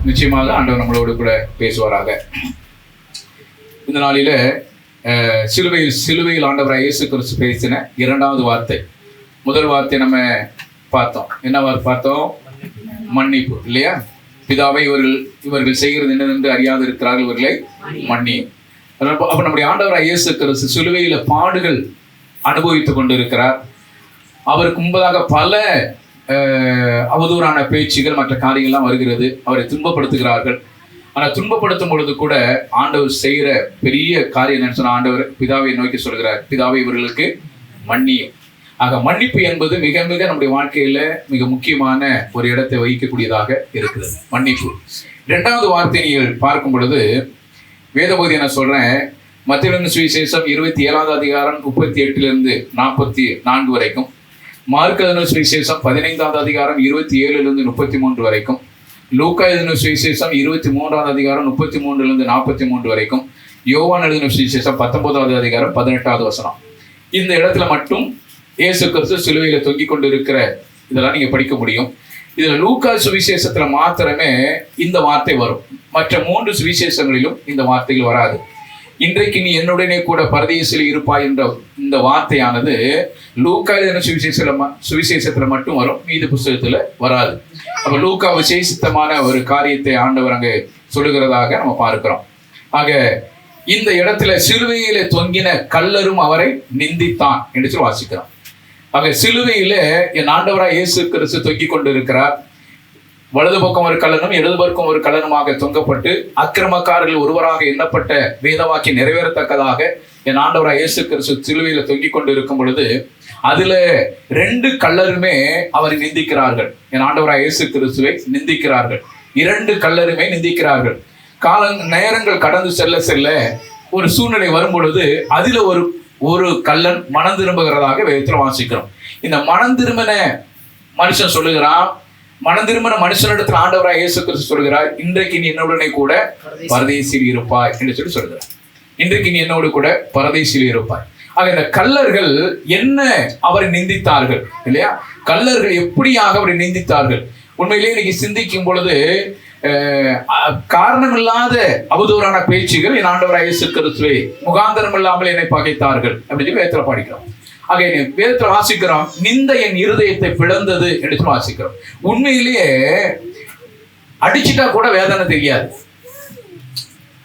நிச்சயமாக ஆண்டவர் நம்மளோடு கூட பேசுவாராக. இந்த நாளில சிலுவையில் ஆண்டவராக இயேசு கிறிஸ்து பேசின இரண்டாவது வார்த்தை. முதல் வார்த்தை நம்ம பார்த்தோம். என்ன பார்த்தோம்? மன்னிப்பு, இல்லையா? பிதாவை இவர்கள் செய்கிறது என்னவென்று அறியாது இருக்கிறார்கள், இவர்களை மன்னியும். அப்ப நம்முடைய ஆண்டவராக இயேசு கிறிஸ்து சிலுவையில பாடுகள் அனுபவித்துக் கொண்டு இருக்கிறார். அவருக்கு முன்பதாக பல அவதூறான பேச்சுகள் மற்ற காரியங்கள்லாம் வருகிறது. அவரை துன்பப்படுத்துகிறார்கள். ஆனால் துன்பப்படுத்தும் பொழுது கூட ஆண்டவர் செய்கிற பெரிய காரியம் என்னன்னு சொன்ன, ஆண்டவர் பிதாவை நோக்கி சொல்கிறார், பிதாவை இவர்களுக்கு மன்னியும். ஆக மன்னிப்பு என்பது மிக மிக நம்முடைய வாழ்க்கையில மிக முக்கியமான ஒரு இடத்தை வகிக்கக்கூடியதாக இருக்கிறது. மன்னிப்பு. இரண்டாவது வார்த்தை நீங்கள் பார்க்கும் பொழுது வேதபோதி என்ன சொல்றேன், மத்தேயு சுவிசேஷம் 27 அதிகாரம் 38 44 வரைக்கும், மார்க்கு எழுதின சுவிசேஷம் 15 அதிகாரம் 27 33 வரைக்கும், லூக்கா எழுதின சுவிசேஷம் 23 அதிகாரம் 33 43 வரைக்கும், யோவான் எழுதின சுவிசேஷம் 19 அதிகாரம் 18 வசனம். இந்த இடத்துல மட்டும் இயேசு கிறிஸ்து சிலுவையில தொங்கிக் கொண்டு இருக்கிற இதெல்லாம் நீங்க படிக்க முடியும். இதுல லூக்கா சுவிசேஷத்துல மாத்திரமே இந்த வார்த்தை வரும். மற்ற 3 சுவிசேஷங்களிலும் இந்த வார்த்தைகள் வராது. இன்றைக்கு நீ என்னுடனே கூட பரதேசில் இருப்பாய் என்ற இந்த வார்த்தையானது லூக்கா எழுதின சுவிசேஷத்துல மட்டும் வரும், மீது புஸ்தகத்துல வராது. அப்ப லூக்கா விசேஷித்தமான ஒரு காரியத்தை ஆண்டவர் அங்கே சொல்லுகிறதாக நம்ம பார்க்கிறோம். ஆக இந்த இடத்துல சிலுவையில தொங்கின கல்லரும் அவரை நிந்தித்தான் என்று சொல்லி வாசிக்கிறோம். ஆக சிலுவையில என் ஆண்டவராய் இயேசு கிறிஸ்து தொங்கிக் கொண்டு இருக்கிறார். வலது பக்கம் ஒரு கல்லனும் இடது பக்கம் ஒரு கல்லனுமாக தொங்கப்பட்டு அக்கிரமக்காரர்கள் ஒருவராக எண்ணப்பட்ட வேதவாக்கி நிறைவேறத்தக்கதாக என் ஆண்டவராய் இயேசு கிறிஸ்து சிலுவையில தொங்கிக் கொண்டு இருக்கும் பொழுது அதுல 2 கல்லருமே அவரை நிந்திக்கிறார்கள். என் ஆண்டவராய் இயேசு கிறிஸ்துவை நிந்திக்கிறார்கள். 2 கல்லருமே நிந்திக்கிறார்கள். நேரங்கள் கடந்து செல்ல செல்ல ஒரு சூழ்நிலை வரும் பொழுது அதுல ஒரு கல்லன் மனம் திரும்புகிறதாக வேதத்தில் வாசிக்கிறோம். இந்த மனம் திரும்பின மனுஷன் சொல்லுகிறான், மனம் திரும்பின மனுஷனிடத்தில் ஆண்டவராய் இயேசு கிறிஸ்து சொல்கிறார், இன்றைக்கு நீ என்னுடனே கூட பரதேசில் இருப்பாய் என்று சொல்லி சொல்கிறார். இன்றைக்கு நீ என்னோடு கூட பரதேசில் இருப்பாய். ஆக இந்த கல்லர்கள் என்ன அவரை நிந்தித்தார்கள், இல்லையா? கல்லர்கள் எப்படியாக அவரை நிந்தித்தார்கள்? உண்மையிலேயே இன்னைக்கு சிந்திக்கும் பொழுது காரணமில்லாத அவதூறான பேச்சுகள் என் ஆண்டவராய் இயேசு கிறிஸ்துவை முகாந்தரம் இல்லாமல் என்னை பகைத்தார்கள் அப்படின்னு சொல்லி வேதத்துல படிக்கிறோம். ஆக வேதத்துல வாசிக்கிறோம், நிந்த என் இருதயத்தை பிளந்தது என்று வாசிக்கிறோம். உண்மையிலேயே அடிச்சுட்டா கூட வேதனை தெரியாது,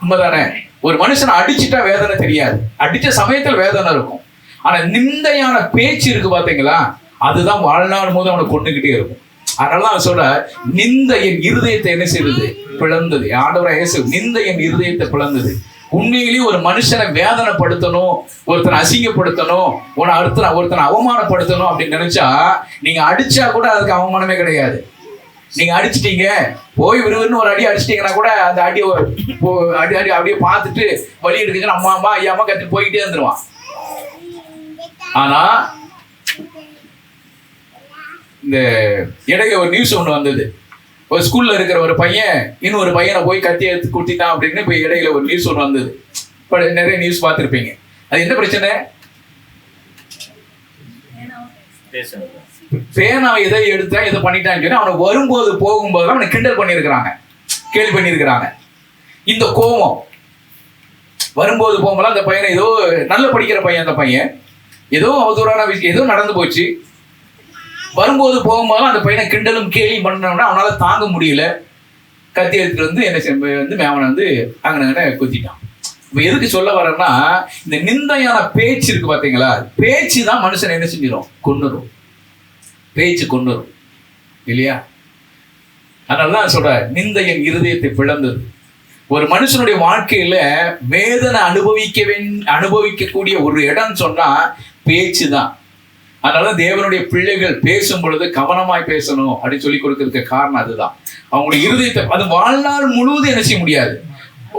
உண்மைதானே? ஒரு மனுஷனை அடிச்சுட்டா வேதனை தெரியாது, அடிச்ச சமயத்தில் வேதனை இருக்கும். ஆனா நிந்தையான பேச்சு இருக்கு பாத்தீங்களா, அதுதான் வாழ்நாள் போது அவனை கொண்டுகிட்டே இருக்கும். அதனாலதான் சொல்ற, நிந்த என் இருதயத்தை என்ன செய்தது? பிளந்தது. ஆண்டவராய் இயேசு நிந்த என் இருதயத்தை பிளந்தது. உண்மையிலேயே ஒரு மனுஷனை வேதனைப்படுத்தணும், ஒருத்தனை அசிங்கப்படுத்தணும், ஒருத்தனை அவமானப்படுத்தணும் அப்படின்னு நினைச்சா நீங்க அடிச்சா கூட அதுக்கு அவமானமே கிடையாது. நீங்க அடிச்சிட்டீங்க, போய் விறுவிறுன்னு ஒரு அடி அடிச்சிட்டீங்கன்னா கூட அந்த அடி அப்படியே பார்த்துட்டு வலி எடுக்குச்சுன்னா அம்மா ஐயாமா கத்திட்டு போய்கிட்டே இருந்துருவான். ஆனா இந்த இடையே ஒரு நியூஸ் ஒன்று வந்தது. ஒரு ஸ்கூல்ல இருக்கிற ஒரு பையன் இன்னொரு பையனை போய் கத்தி எடுத்து குத்திட்டான் அப்படின்னு இப்போ இடையில ஒரு நியூஸ் ஒன்று வந்தது. இப்போ நிறைய நியூஸ் பார்த்துருப்பீங்க. அது என்ன பிரச்சனை? பேனாவை எதை எடுத்தா எதை பண்ணிட்டான்னு சொல்லி அவனை வரும்போது போகும்போது அவனை கிண்டல் பண்ணியிருக்கிறாங்க, கேள்வி பண்ணியிருக்கிறாங்க. இந்த கோபம் வரும்போது போகும்போது அந்த பையனை ஏதோ நல்ல படிக்கிற பையன், அந்த பையன் ஏதோ அவதூறான விஷயம் ஏதோ நடந்து போச்சு. வரும்போது போகும்போது அந்த பையனை கிண்டலும் கேலியும் பண்ணோம்னா அவனால தாங்க முடியல. கத்தி எடுத்துட்டு வந்து என்ன மேவனை அங்கே குத்திட்டான். இப்போ எதுக்கு சொல்ல வரேன்னா, இந்த நிந்தையான பேச்சு இருக்கு பார்த்தீங்களா, பேச்சு தான் மனுஷனை என்ன செஞ்சிடும்? கொன்னுரும். பேச்சு கொன்னுரும், இல்லையா? அதனாலதான் சொல்ற, நிந்தையின் இருதயத்தை பிளந்தது. ஒரு மனுஷனுடைய வாழ்க்கையில வேதனை அனுபவிக்கக்கூடிய ஒரு இடம் சொன்னா பேச்சு தான். அதனால தேவனுடைய பிள்ளைகள் பேசும் பொழுது கவனமாய் பேசணும் அப்படின்னு சொல்லி கொடுக்கறதுக்கு காரணம் அதுதான். அவங்களுடைய இருதயத்தை அது வாழ்நாள் முழுவதும் என்ன செய்ய முடியாது.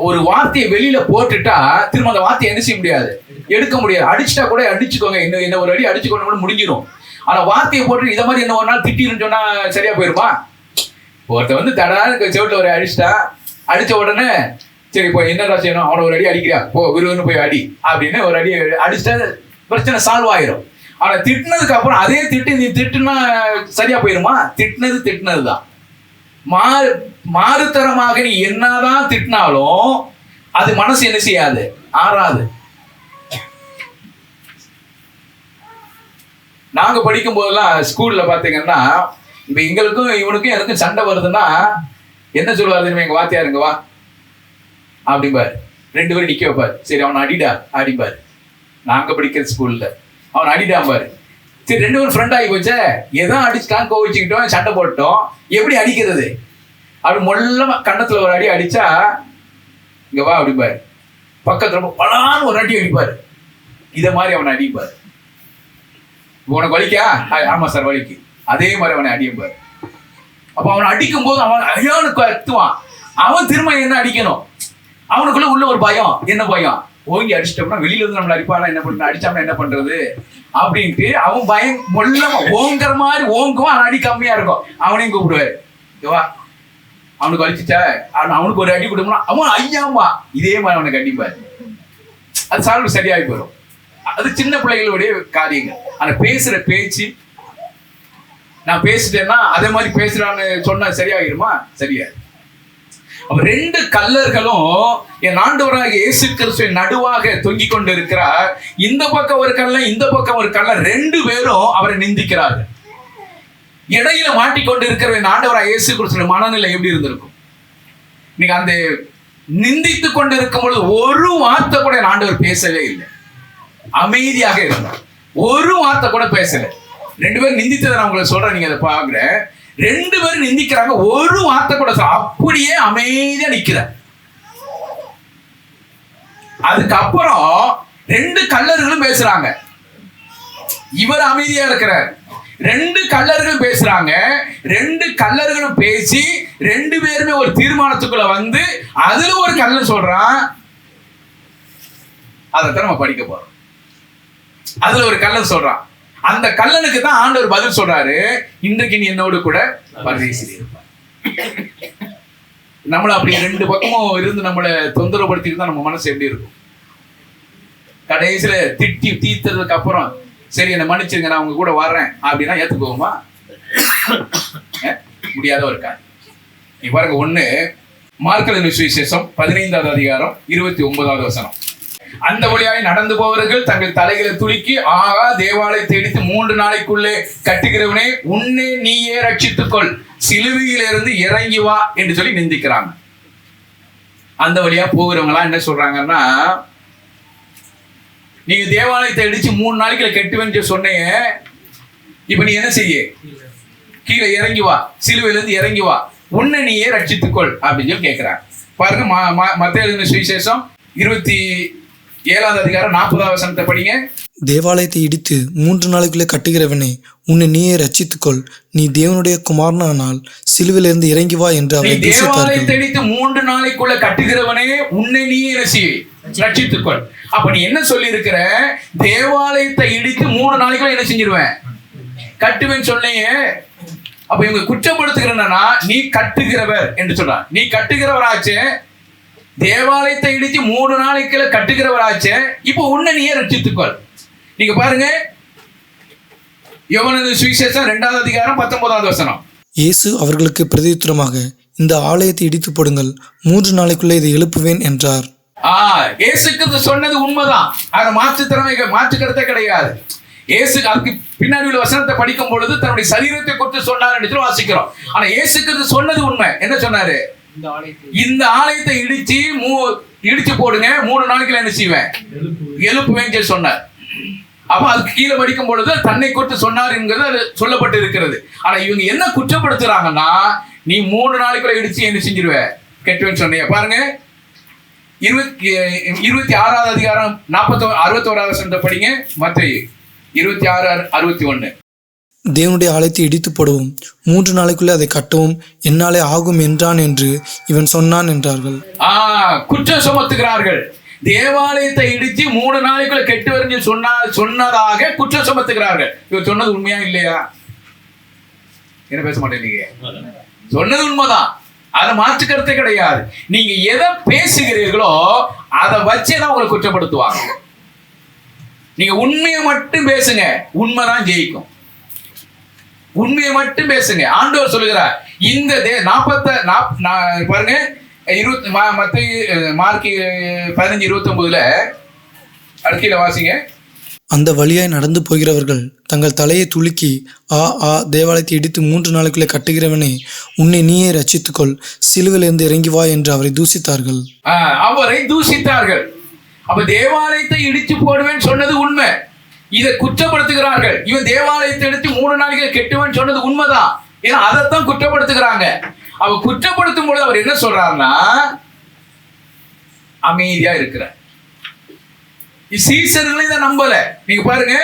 ஒரு வார்த்தையை வெளியில போட்டுட்டா திரும்ப அந்த வார்த்தையை என்ன செய்ய முடியாது, எடுக்க முடியாது. அடிச்சுட்டா கூட அடிச்சுக்கோங்க, என்ன ஒரு அடி அடிச்சுக்கொண்டு கூட முடிஞ்சிடும். ஆனா வார்த்தையை போட்டு இதை மாதிரி என்ன ஒரு நாள் திட்டின்னு சொன்னா சரியா போயிருமா? ஒருத்த தடான்னு செவிட்ட ஒரு அடிச்சுட்டா, அடிச்ச உடனே சரி இப்போ என்னடா செய்யணும், அவனை ஒரு அடி அடிக்கிறா, போ விறுவிறுன்னு போய் அடி அப்படின்னு ஒரு அடி அடிச்சுட்டா பிரச்சனை சால்வ் ஆயிரும். ஆனா திட்டினதுக்கு அப்புறம் அதே திட்டு நீ திட்டுனா சரியா போயிருமா? திட்டினது தான். மாறுத்தரமாக நீ என்னதான் திட்டினாலும் அது மனசு என்ன செய்யாது, ஆறாது. நாங்க படிக்கும் போதெல்லாம் ஸ்கூல்ல பாத்தீங்கன்னா, இப்ப எங்களுக்கும் இவனுக்கும் எனக்கும் சண்டை வருதுன்னா என்ன சொல்லுவாரு தெரியுமா எங்க வாத்தியாருங்க, வா அப்படிம்பாரு. 2 பேரும் நிக்க வைப்பாரு. சரி அவன் அடிடா அப்படிம்பாரு. நாங்க படிக்கிற ஸ்கூல்ல அவன் அடிடாம்பாரு. சரி 2 பேரும் ஃப்ரெண்ட் ஆகி போச்சே, எதோ அடிச்சுட்டான், கோவிச்சுக்கிட்டோம், சண்டை போட்டோம், எப்படி அடிக்கிறது அப்படி மொல்லமா கண்ணத்துல ஒரு அடி அடிச்சா இங்க வா அப்படிம்பாரு. பக்கத்துல பலான்னு ஒரு அடி அடிப்பாரு. இத மாதிரி அவனை அடிப்பாரு. உனக்கு வலிக்கா? ஆமா சார் வலிக்கு. அதே மாதிரி அவனை அடிப்பாரு. அப்ப அவனை அடிக்கும் போது அவன் ஐயானுக்கு அத்துவான். அவன் திரும்ப என்ன அடிக்கணும், அவனுக்குள்ள உள்ள ஒரு பயம். என்ன பயம், ஓங்கி அடிச்சிட்டோம்னா வெளியில இருந்து நம்மள அடிப்பானா, என்ன பண்றது, அடிச்சாமனா என்ன பண்றது அப்படின்ட்டு அவன் பயம் மொல்லமா ஓங்குற மாதிரி ஓங்குவான். அவன் அடி கம்மியா இருக்கும். அவனையும் கூப்பிடுவாரு, வா அவனுக்கு வலிச்சுச்சா, அவனுக்கு ஒரு அடி கொடுக்கணும். அவன் ஐயாமா இதே மாதிரி அவனுக்கு அடிப்பாரு. அது சால்வ் சரியாகி போயிடும். அது சின்ன பிள்ளைகளுடைய காரியங்கள். ஆனா பேசுற பேச்சு, நான் பேசிட்டேன்னா அதே மாதிரி பேசுறான்னு சொன்னா சரியாகிருமா? சரியாது. அப்ப 2 கல்லர்களும் என் ஆண்டவராகிய இயேசு கிறிஸ்துவின் நடுவாக தொங்கிக் கொண்டு இருக்கிறார். இந்த பக்கம் ஒரு கல்ல, இந்த பக்கம் ஒரு கல்ல, 2 பேரும் அவரை நிந்திக்கிறார்கள். இடையில மாட்டிக்கொண்டு இருக்கிற என் ஆண்டவராகிய இயேசு கிறிஸ்துவின் மனநிலை எப்படி இருந்திருக்கும்? நீங்க அந்த நிந்தித்து கொண்டு இருக்கும் பொழுது ஒரு வார்த்தை கூட என் ஆண்டவர் பேசவே இல்லை. அமைதியாக இருந்தார். ஒரு வார்த்தை கூட பேசல. 2 பேரும் நிந்தித்ததை நான் உங்களுக்கு சொல்றேன், நீங்க அதை பாக்குற. 2 பேரும் நிந்திக்கிறாங்க, ஒரு வார்த்தை கூட அப்படியே அமைதியா நிக்கிற. அதுக்கப்புறம் 2 கல்லர்களும் பேசுறாங்க. இவர் அமைதியா இருக்கிறார். 2 கல்லர்களும் பேசுறாங்க. 2 கல்லர்களும் பேசி 2 பேருமே ஒரு தீர்மானத்துக்குள்ள வந்து அதுல ஒரு கல்லன் சொல்றான். அதைத்தான் நம்ம படிக்க போறோம். அதுல ஒரு கல்லன் சொல்றான். அந்த கல்லனுக்கு தான் ஆண்டவர் பதில் சொல்றாரு, இன்றைக்கு நீ என்னோடு கூட பரதேசில் இருப்பார். நம்மள அப்படி 2 பக்கமும் இருந்து நம்மளை தொந்தரவுப்படுத்திட்டு தான் நம்ம மனசு எப்படி இருக்கும்? கடைசியில திட்டி தீர்த்ததுக்கு அப்புறம் சரி என்ன மன்னிச்சிருங்க, நான் உங்க கூட வர்றேன் அப்படின்னா ஏத்துக்குவோமா? முடியாத ஒரு காரியம். நீ பாருங்க, 1 மார்க் எழுதின சுவிசேஷம் 15வது அதிகாரம் 29வது வசனம். அந்த வழியாய் நடந்து போவர்கள் தங்கள் தலைகளை துலுக்கி, ஆகா தேவாலயத்தை இடித்து 3 நாளைக்குள்ளே கட்டுகிறவனே, உன்னை நீயே ரட்சித்துக்கொள், சிலுவையிலிருந்து இறங்கி வா என்று சொல்லி நிந்திக்கிறாங்க. அந்த வழியா போகிறவங்களாம் என்ன சொல்றாங்கன்னா, நீங்க தேவாலயத்தை இடிச்சு 3 நாளைக்குள்ள கட்டுவேன்னு சொன்னீங்க, இப்ப நீ என்ன செய்ய, கீழே இறங்கி வா, சிலுவையிலிருந்து இறங்கி வா, உன்னை நீயே ரட்சித்துக்கொள் அப்படின்னு சொல்லி கேட்கிறாங்க. பாருங்க, மத்தேயு எழுதின சுவிசேஷம் 27வது அதிகாரம் 40வது வசனத்தை படிங்க. தேவாலயத்தை இடித்து 3 நாளைக்குள்ளே கட்டுகிறவனே, உன்னை நீயே ரட்சித்துக்கொள், நீ தேவனுடைய குமாரனானால் சிலுவையிலிருந்து இறங்கி வா என்று அவரை தூஷித்தார்கள். தேவாலயத்தை இடித்து 3 நாளைக்குள்ள கட்டுகிறவனே, உன்னை நீயே ரட்சித்துக்கொள். அப்ப நீ என்ன சொல்லி இருக்கிற? தேவாலயத்தை இடித்து 3 நாளைக்குள்ள என்ன செஞ்சிருவேன், கட்டுவேன்னு சொன்னீங்க. அப்ப இவங்க குற்றப்படுத்துகிறனா, நீ கட்டுகிறவர் என்று சொல்ற. நீ கட்டுகிறவராச்சே, தேவாலயத்தை இடிச்சு 3 நாளைக்குள்ள கட்டுகிறவராச்சே, இப்போ உன்னை நீயே ரட்சித்துக்கொள். நீங்க பாருங்க, யோவான் சுவிசேஷம் 2வது அதிகாரம் 19வது வசனம். இயேசு அவர்களுக்கு பிரதியுத்தரமாக, இந்த ஆலயத்தை இடித்து போடுங்கள், 3 நாளைக்குள்ளே இதை எழுப்புவேன் என்றார். இயேசுக்கு சொன்னது உண்மைதான். அதை மாற்று கருத்தே கிடையாது. இயேசு அதுக்கு பின்னாடி உள்ள வசனத்தை படிக்கும் பொழுது தன்னுடைய சரீரத்தை குறித்து சொன்னார் என்று வாசிக்கிறோம். ஆனா இயேசுக்கு சொன்னது உண்மை. என்ன சொன்னாரு? இந்த ஆலயத்தை இடிச்சு போடுங்க, 3 நாளைக்குள்ள என்ன செய்வேன், எழுப்புவேன் சொன்னார். அப்ப அதுக்கு கீழே படிக்கும் பொழுது தன்னை குறித்து சொன்னார் என்கிறது அது சொல்லப்பட்டு இருக்கிறது. ஆனா இவங்க என்ன குற்றப்படுத்துறாங்கன்னா, நீ 3 நாளைக்குள்ள இடிச்சு என்ன செஞ்சிருவ, கெட்டுவேன்னு சொன்னீங்க. பாருங்க, 26வது அதிகாரம் 61வது வசனத்தை படிங்க. மத்தேயு 26:61. தேவனுடைய ஆலயத்தை இடித்து போடவும் 3 நாளைக்குள்ளே அதை கட்டவும் என்னாலே ஆகும் என்றான் என்று இவன் சொன்னான் என்றார்கள். குற்றம் சுமத்துகிறார்கள். தேவாலயத்தை இடிச்சு 3 நாளைக்குள்ள கெட்டுவர்னு சொன்னதாக குற்றம் சுமத்துகிறார்கள். இவர் சொன்னது உண்மையா இல்லையா? என்ன பேச மாட்டேங்க? சொன்னது உண்மைதான். அதை மாற்று கருத்தே கிடையாது. நீங்க எதை பேசுகிறீர்களோ அதை வச்சேதான் உங்களை குற்றப்படுத்துவாங்க. நீங்க உண்மையை மட்டும் பேசுங்க, உண்மைதான் ஜெயிக்கும். உண்மையை மட்டும் பேசுங்க. ஆண்டவர் சொல்லுகிறார் இந்த பாருங்க 20 மார்க் 15:29 அடுக்கையில வாசிங்க. அந்த வழியாய் நடந்து போகிறவர்கள் தங்கள் தலையை துலுக்கி, தேவாலயத்தை இடித்து 3 நாளைக்குள்ளே கட்டுகிறவனே, உன்னை நீயே ரட்சித்துக்கொள், சிலுவையிலிருந்து இறங்கி வா என்று அவரை தூசித்தார்கள். அப்ப தேவாலயத்தை இடிச்சு போடுவேன்னு சொன்னது உண்மை. இதை குற்றப்படுத்துகிறார்கள். இவன் தேவாலயத்தை எடுத்து 3 நாளைக்கு கெட்டுவேன்னு சொன்னது உண்மைதான். ஏன்னா அதைத்தான் குற்றப்படுத்துகிறாங்க. அவ குற்றப்படுத்தும் பொழுது அவர் என்ன சொல்றாருன்னா, அமைதியா இருக்கிறார். சீசர்களை இதை நம்பல. நீங்க பாருங்க,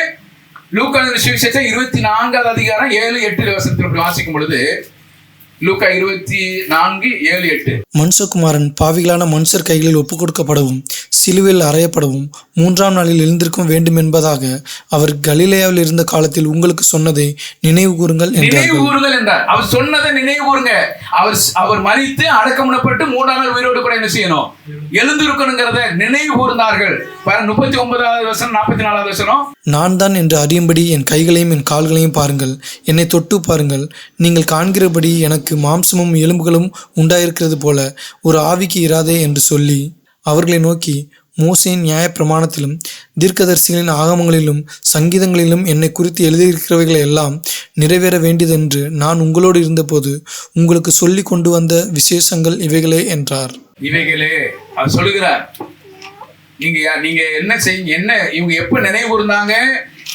லூக்கா சுவிசேஷம் 24வது அதிகாரம் 7-8 வசனத்தில் வாசிக்கும் பொழுது, லூக்கா 24:7-8 மனுஷகுமாரன் பாவிகளான மனுஷர் கைகளில் ஒப்புக் கொடுக்கப்படவும் சிலுவையில் அறையப்படவும் 3ஆம் நாளில் எழுந்திருக்கும் வேண்டும் என்பதாக அவர் கலிலேயாவில் இருந்த காலத்தில் உங்களுக்கு சொன்னதை நினைவு கூறுங்கள் என்றார். அவர் சொன்னதை நினைவு கூறுங்க. அவர் மரித்து அடக்கம் பண்ணப்பட்டு 3ஆம் நாள் உயிரோடு கூட என்ன செய்யணும், எழுந்திருக்கணுங்கிறத நினைவு கூர்ந்தார்கள். 39வது வசனம் 44வது வசனம். நான் தான் என்று அறியும்படி என் கைகளையும் என் கால்களையும் பாருங்கள், என்னை தொட்டு பாருங்கள். நீங்கள் காண்கிறபடி எனக்கு மாம்சமும் எலும்புகளும் உண்டாயிருக்கிறது போல ஒரு ஆவிக்கு இராதே என்று சொல்லி அவர்களை நோக்கி, மோசேயின் நியாய பிரமாணத்திலும் தீர்க்கதரிசிகளின் ஆகமங்களிலும் சங்கீதங்களிலும் என்னை குறித்து எழுதியிருக்கிறவைகளை எல்லாம் நிறைவேற வேண்டியதென்று நான் உங்களோடு இருந்தபோது உங்களுக்கு சொல்லி கொண்டு வந்த விசேஷங்கள் இவைகளே என்றார். இவைகளே அவர் சொல்லுகிறார். நீங்க என்ன செய்யுங்க, என்ன இவங்க எப்ப நினைவு கூர்ந்தாங்க,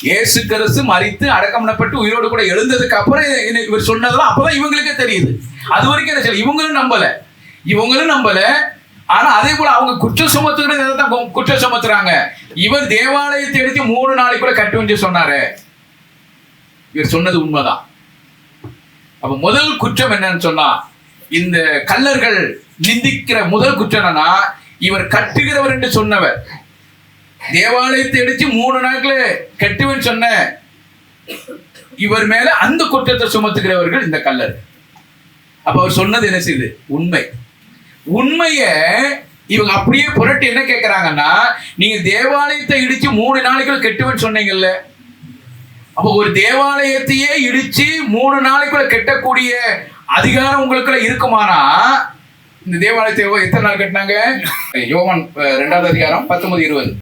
இயேசு கிறிஸ்து மரித்து அடக்கம் பண்ணப்பட்டு உயிரோடு கூட எழுந்ததுக்கு அப்புறம் இவர் சொன்னதெல்லாம் அப்பதான் இவங்களுக்கே தெரியுது. அது வரைக்கும் என்ன செய்யல, இவங்களும் நம்பல. ஆனா அதே போல அவங்க குற்றம் சுமத்துறாங்க. இவர் தேவாலயத்தை எடுத்து 3 நாளைக்குள்ள கட்டுவேன்னு சொன்னாரு. இவர் சொன்னது உண்மைதான். அப்ப முதல் குற்றம் என்னன்னு சொன்னா, இந்த கள்ளர்கள் நிந்திக்கிற முதல் குற்றம் என்னன்னா, இவர் கட்டுகிறவர் என்று சொன்னவர், தேவாலயத்தை எடுத்து 3 நாட்கள கட்டுவேன்னு சொன்ன இவர் மேல அந்த குற்றத்தை சுமத்துகிறவர்கள் இந்த கள்ளர். அப்ப அவர் சொன்னது என்ன செய்யுது, உண்மைய இவங்க அப்படியே புரட்டி என்ன கேட்கிறாங்கன்னா, நீங்க தேவாலயத்தை இடிச்சு 3 நாளைக்குள்ள கெட்டுவேன்னு சொன்னீங்கல்ல, அப்ப ஒரு தேவாலயத்தையே இடிச்சு 3 நாளைக்குள்ள கெட்டக்கூடிய அதிகாரம் உங்களுக்குள்ள இருக்குமானா, இந்த தேவாலயத்தை எத்தனை நாள் கட்டினாங்க? யோவான் 2வது அதிகாரம் 19-20.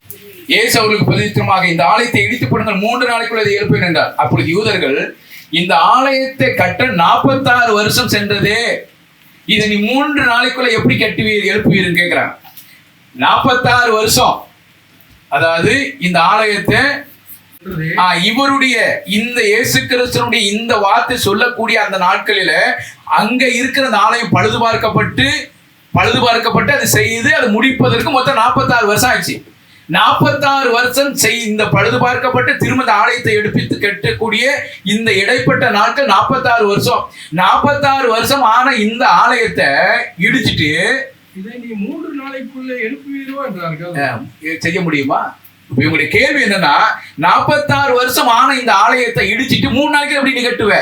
இயேசு அவர்களுக்கு பிரதித்திரமாக, இந்த ஆலயத்தை இடித்து போடுங்கள், 3 நாளைக்குள்ள இதை எழுப்பேன் என்றார். அப்பொழுது யூதர்கள், இந்த ஆலயத்தை கட்ட 46 வருஷம் சென்றதே, இதை நீ 3 நாளைக்குள்ள எப்படி எழுப்புவீர்னு கேட்கிறாங்க. 46 வருஷம். அதாவது இந்த ஆலயத்தை இவருடைய இந்த இயேசு கிறிஸ்துவினுடைய இந்த வார்த்தை சொல்லக்கூடிய அந்த நாட்களில அங்க இருக்கிற அந்த ஆலயம் பழுது பார்க்கப்பட்டு அதை செய்து அதை முடிப்பதற்கு மொத்தம் 46 வருஷம் ஆயிடுச்சு. 46 வருஷம் இந்த பழுது பார்க்கப்பட்டு திரும்ப ஆலயத்தை எடுப்பித்து கட்டக்கூடிய இந்த இடைப்பட்ட நாட்கள் 46 வருஷம். 46 வருஷம் ஆன இந்த ஆலயத்தை இடிச்சிட்டு இதை நீ 3 நாளைக்குள்ள எழுப்புவீரோ என்றார்கள். செய்ய முடியுமா? இவங்களுடைய கேள்வி என்னன்னா, 46 வருஷம் ஆன இந்த ஆலயத்தை இடிச்சிட்டு 3 நாளைக்கு எப்படி நீ கட்டுவ?